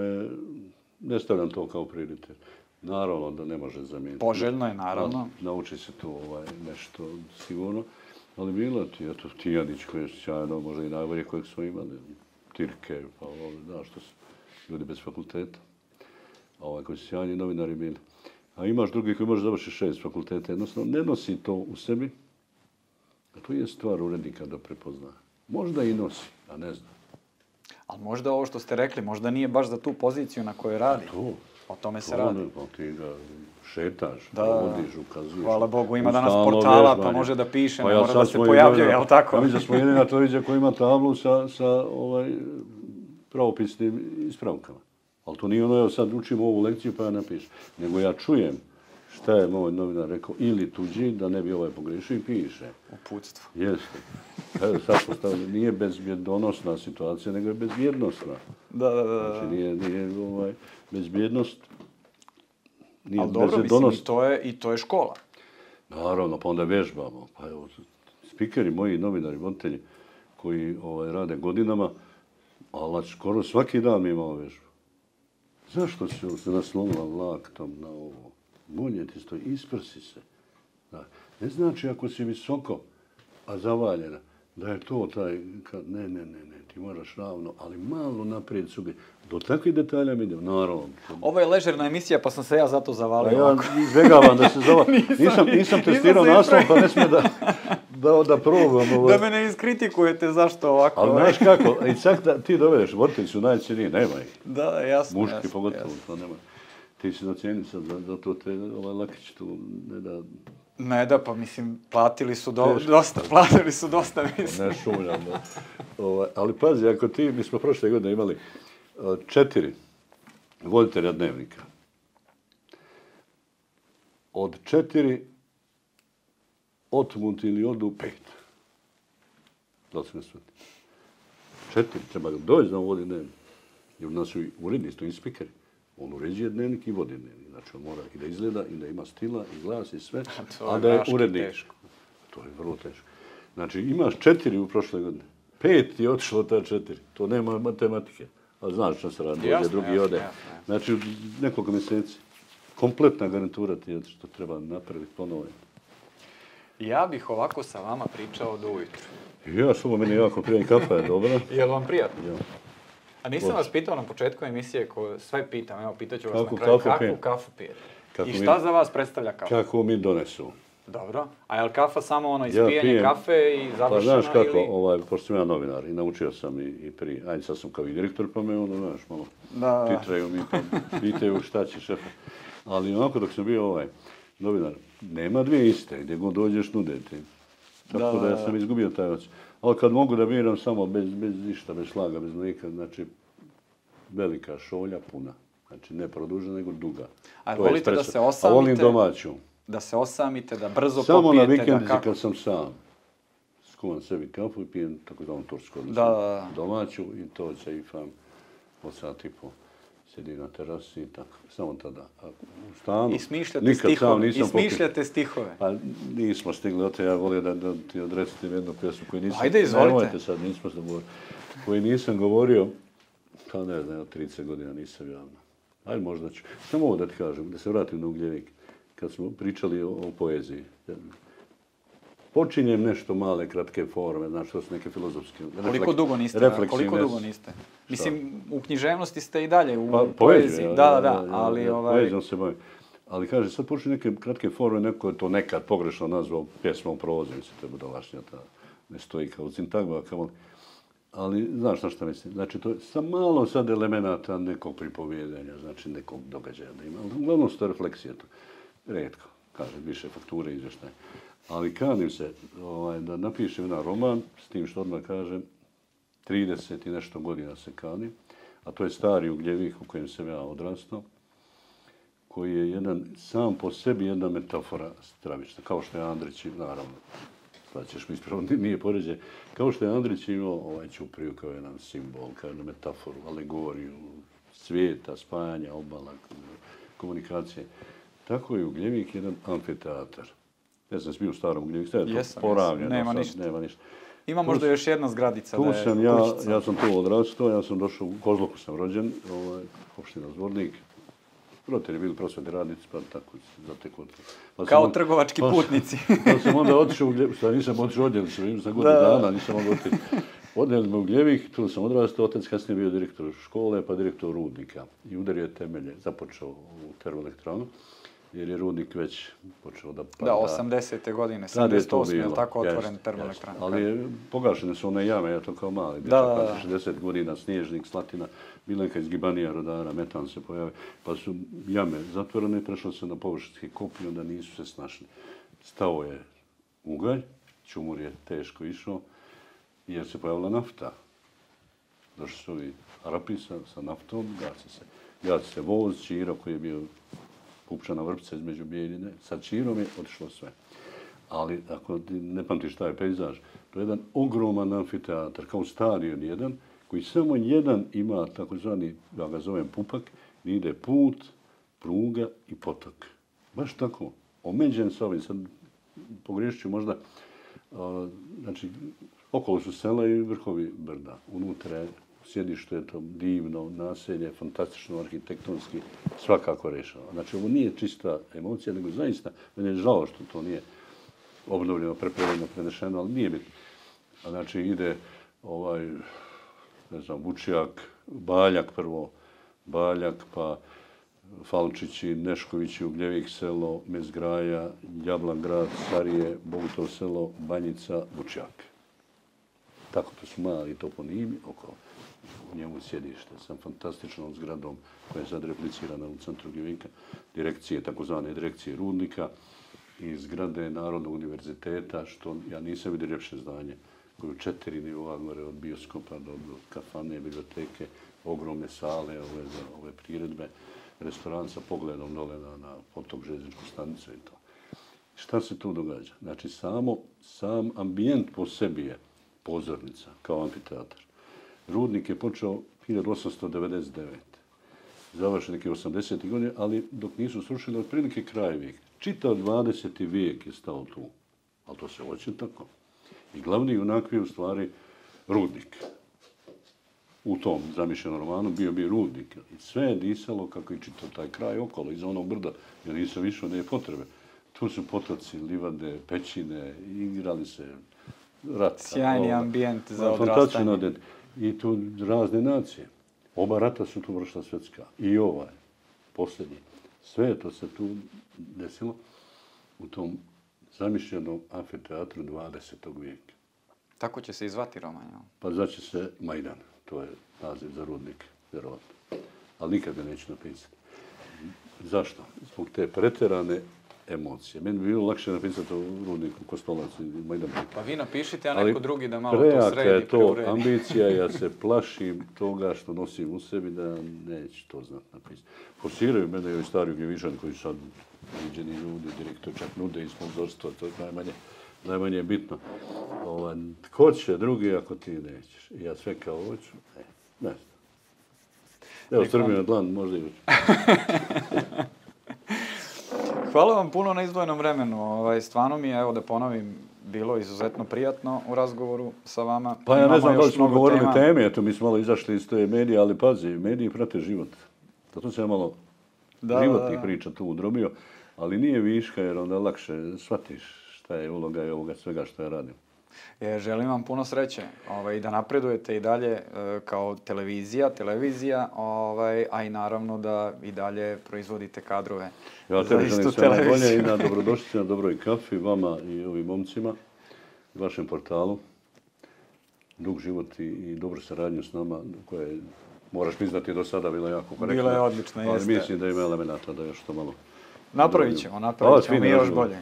ne stavljam to kao prioritet. Naravno da ne može zamijeniti. Poželjno je, naravno. Nauči se to nešto sigurno. Ali bilo ti, eto, Tijanić koji je sjajno, možda i najbolje kojeg smo imali. Tirke, pa znaš, što su ljudi bez fakulteta. Koji su sjajni novinari bili. A imaš drugi koji može završiti 6 fakulteta. Jednostavno, ne nosi to u sebi. A to je stvar urednika da prepozna. Možda i nosi, a ne znam. Ali možda ovo što ste rekli, možda nije baš za tu poziciju na kojoj radi. O tome se radi. Ti ga šetaš, vodiš, ukazuješ. Hvala Bogu, ima danas portala pa može da piše, ne mora da se pojavljuje, jel tako? Ja mislim da smo jedina televizija koja ima tablu sa pravopisnim ispravkama. Ali to nije ono, evo sad učimo ovu lekciju pa ja napišem. Nego ja čujem šta je moj novinar rekao, ili tuđi, da ne bi ovaj pogrešio i piše. Uputstvo. Jeste. Evo sad postavljeno, nije bezbjedonosna situacija, nego je bezbjednostna. Da. Znači nije bezbjednost. Ali dobro, mislim, i to je škola. Naravno, pa onda vežbamo. Pa evo, spikeri, moji novinari, voditelji, koji rade godinama, ali skoro svaki dan mi imamo vežbu. Zašto si se naslonila laktom na ovo? Bolje ti stoji, isprsi se. Ne znači ako si visoko, a zavaljena, da je to taj, ne, ti moraš ravno, ali malo naprijed suge. Do takvih detalja mi idem, naravno. Ovo je ležerna emisija, pa sam se ja zato zavalio. Ja izbjegavam da se zove. Nisam testirao naslov, pa ne smije da probam. Da me ne iskritikujete zašto ovako. Ali znaš kako, i sad da ti dovedeš, voditelji su najcijeniji, nema ih. Da, jasno. Muški pogotovo, to nema. Ti si nacijenjen sad, zato te Lakić tu ne da... Ne da, pa mislim, platili su dosta, mislim. Ne šuljam. Ali pazi, ako mi smo prošle godine imali 4 voditelja dnevnika. Od 4 otmuti ili odu 5. Da se ne sveti. 4, treba doći da on vodi dnevnik. Jer u nas su uredni, to i spikeri. On uređuje dnevnik i vodi dnevnik. Znači on mora i da izgleda, i da ima stila, i glas, i sve, a da je urednik. Teško. To je vrlo teško. Znači imaš 4 u prošle godine. 5 je otišlo ta 4. To nema matematike. Ali znaš što se radi, drugi ode. Znači nekoliko mjeseci. Kompletna garnitura ti je što treba napraviti ponovo. Ja bih ovako sa vama pričao do ujutru. Ja, što meni jako prijem, kafa je dobra. Je li vam prijatno? Ja. A nisam vas pitao na početku emisije, sve pitam, evo pitaću vas na kraju, kakvu kafu pijete? I šta za vas predstavlja kafa? Kako mi donesu. Dobro. A je li kafa samo ono ispijanje kafe i završeno? Pa znaš kako, pošto sam ja novinar i naučio sam i prije, ajde sad sam kao i direktor, pa me onda, znaš, malo titraju mi, pa pitaju šta će šefa. Ali onako dok sam bio novinar, nema dvije iste, gdje god dođeš nude ti. Tako da ja sam izgubio taj oči. Ali kad mogu da biram samo bez ništa, bez šlaga, bez mlijeka, znači velika šolja puna. Znači ne produžena, nego duga. A volite da se osamite? A volim domaću. Da se osamite, da brzo samo popijete? Samo na vikendici kad sam sam. Skuvam sebi kafu i pijem takozvanu tursku. Domaću i to ceifam od sat i po. Sjedi na terasi i tako. Samo tada. A u stanu, smišljate stihove. Pa nismo stigli od te. Ja volim da ti odrecitim jednu pjesmu koju nisam... Ajde, izvolite. Nemojte sad, nismo se govorili. Koju nisam govorio, pa ne znam, 30 godina nisam javno. Ajde, možda ću. Samo ovo da ti kažem, da se vratim na Ugljevik. Kad smo pričali o poeziji. Počinjem nešto male, kratke forme, znači to su neke filozofske... Koliko dugo niste? Mislim, u književnosti ste i dalje, u poeziji. Ali... Poezijom se bavim. Ali kaže, sad počinju neke kratke forme, neko je to nekad pogrešno nazvao pjesmom provozim se, to je budalašnja, ta ne stoji kao sintagma, ali znaš na šta mislim. Znači, to je malo sad elemenata nekog pripovjedanja, znači nekog događaja da ima. Uglavnom su to refleksije to. Rijetko, kažem, više fakture, izvještaje. Ali kanim se da napišem jedan roman, s tim što odmah kažem, 30 i nešto godina se kanim, a to je stari Ugljevik u kojem sam ja odrastao, koji je sam po sebi jedna metafora stravična, kao što je Andrić, naravno, sad ćeš mi ispraviti, nije poređe, kao što je Andrić imao Ćupriju kao jedan simbol, kao jednu metaforu, alegoriju svijeta, spajanja, obala, komunikacije. Tako je Ugljevik jedan amfiteatar. Ja sam bio u starom Ugljeviku, sve je to poravljeno, nema ništa. Ima možda još jedna zgradica da je kućica. Ja sam tu odrastao, ja sam došao, u Kozloku sam rođen, opština Zvornik. Roditelji bili prosvetni radnici, pa tako zatekao. Kao trgovački putnici. Pa sam onda otišao u Ugljevik, nisam otišao odjeli sam, za godinu dana, nisam mogao otići. Odjeli me u Ugljevik, tu sam odrastao, otac kasnije bio direktor škole, pa direktor rudnika. I udario je temelje, započeo u termoelektranu. jer je rudnik već počeo da pada. Da, 80. godine, 78. je tako otvoren termoelektran. Ali pogašene su one jame, ja to kao mali. Da. 60 godina, Snježnik, Slatina, Milenka iz Gibanija, Rodara, metan se pojave, pa su jame zatvorene, prešlo se na površinski kop i onda nisu se snašli. Stao je ugalj, čumur je teško išao, jer se pojavila nafta. Došli su ovi Arapi sa naftom, gaci se voz, Čiro koji je bio Pupčana vrpca između Bijeljine, sa Čirom je otišlo sve. Ali ako ne pamtiš taj pejzaž, to je jedan ogroman amfiteatar, kao stadion jedan, koji samo jedan ima takozvani, ja ga zovem pupak, gdje ide put, pruga i potok. Baš tako, omeđen sa ovim, sad pogriješit ću možda, znači, okolo su sela i vrhovi brda, unutra je sjedište je to divno naselje, fantastično arhitektonski, svakako rešava. Znači, ovo nije čista emocija, nego zaista, meni je žao što to nije obnovljeno, prepravljeno, prenešeno, ali nije bitno. Znači, ide Vučjak, Baljak prvo, pa Falčići, Neškovići, Ugljevik selo, Mezgraja, Jablangrad, Starije, Bogutov selo, Banjica, Vučjak. Tako to su mali toponimi okolo. U njemu sjedište sa fantastičnom zgradom koja je sad replicirana u centru Givinka, direkcije, takozvane direkcije Rudnika i zgrade Narodnog univerziteta, što ja nisam vidio ljepše zdanje, koje u 4 nivoa gore od bioskopa do kafane, biblioteke, ogromne sale, ove priredbe, restoran sa pogledom dole na potok, željezničku stanicu i to. Šta se tu događa? Znači, sam ambijent po sebi je pozornica, kao amfiteatar. Rudnik je počeo 1899. Završen neki 80. godine, ali dok nisu srušili otprilike kraj vijeka. Čitav 20. vijek je stao tu. Ali to se hoće tako. I glavni junak je u stvari Rudnik. U tom zamišljenom romanu bio bi Rudnik. I sve je disalo kako je čitao taj kraj okolo, iza onog brda, jer nisam više nije potrebe. Tu su potoci, livade, pećine, igrali se rat. Sjajni ambijent za odrastanje. I tu razne nacije. Oba rata su tu vršila svjetska. I ovaj, posljednji. Sve to se tu desilo u tom zamišljenom amfiteatru 20. vijeka. Tako će se i zvati roman. Pa zvaće se Majdan. To je naziv za Rudnik, vjerovatno. Ali nikad ga neću napisati. Zašto? Zbog te preterane emocije. Meni bi bilo lakše napisati u Rudniku, Kostolac i Majdan. Pa vi napišite, a neko drugi da malo to sredi, je to ambicija, ja se plašim toga što nosim u sebi da neću to znati napisati. Forsiraju mene i ovi stari Gnjevičani koji su sad viđeni ljudi, direktor čak nude iz sponzorstva, to je najmanje bitno. Ko će drugi ako ti nećeš? I ja sve kao hoću, ne znam. Evo, strmi na dlan, možda i ući. Hvala vam puno na izdvojenom vremenu. Stvarno mi je, evo da ponovim, bilo izuzetno prijatno u razgovoru sa vama. Pa ja ne znam da li smo govorili teme, eto mi smo malo izašli iz te medije, ali pazi, mediji prate život. Zato se ja malo životnih priča tu udrobio, ali nije viška jer onda lakše shvatiš šta je uloga i ovoga svega što ja radim. Želim vam puno sreće i da napredujete i dalje kao televizija, a i naravno da i dalje proizvodite kadrove za istu televiziju. Ja tebi želim sve najbolje i na dobrodošlici na dobroj kafi, vama i ovim momcima, i vašem portalu. Dug život i dobru saradnju s nama, koja je, moraš priznati, do sada bila jako korektna. Bila je odlična, jeste. Ali mislim da ima elemenata da još to malo... Napravit ćemo mi još bolje.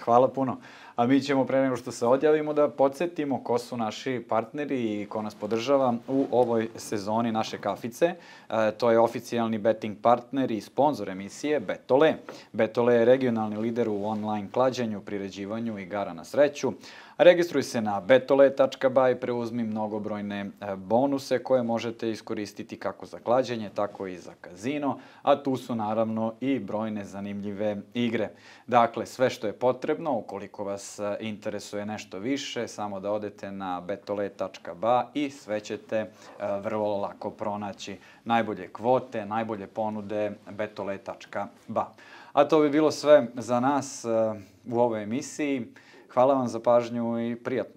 Hvala puno. A mi ćemo pre nego što se odjavimo da podsjetimo ko su naši partneri i ko nas podržava u ovoj sezoni naše kafice. To je oficijalni betting partner i sponsor emisije Betole. Betole je regionalni lider u online klađenju, priređivanju igara na sreću. Registruj se na betole.ba i preuzmi mnogobrojne bonuse koje možete iskoristiti kako za klađenje, tako i za kazino, a tu su naravno i brojne zanimljive igre. Dakle, sve što je potrebno, ukoliko vas interesuje nešto više, samo da odete na betole.ba i sve ćete vrlo lako pronaći. Najbolje kvote, najbolje ponude betole.ba. A to bi bilo sve za nas u ovoj emisiji. Hvala vam za pažnju i prijatno.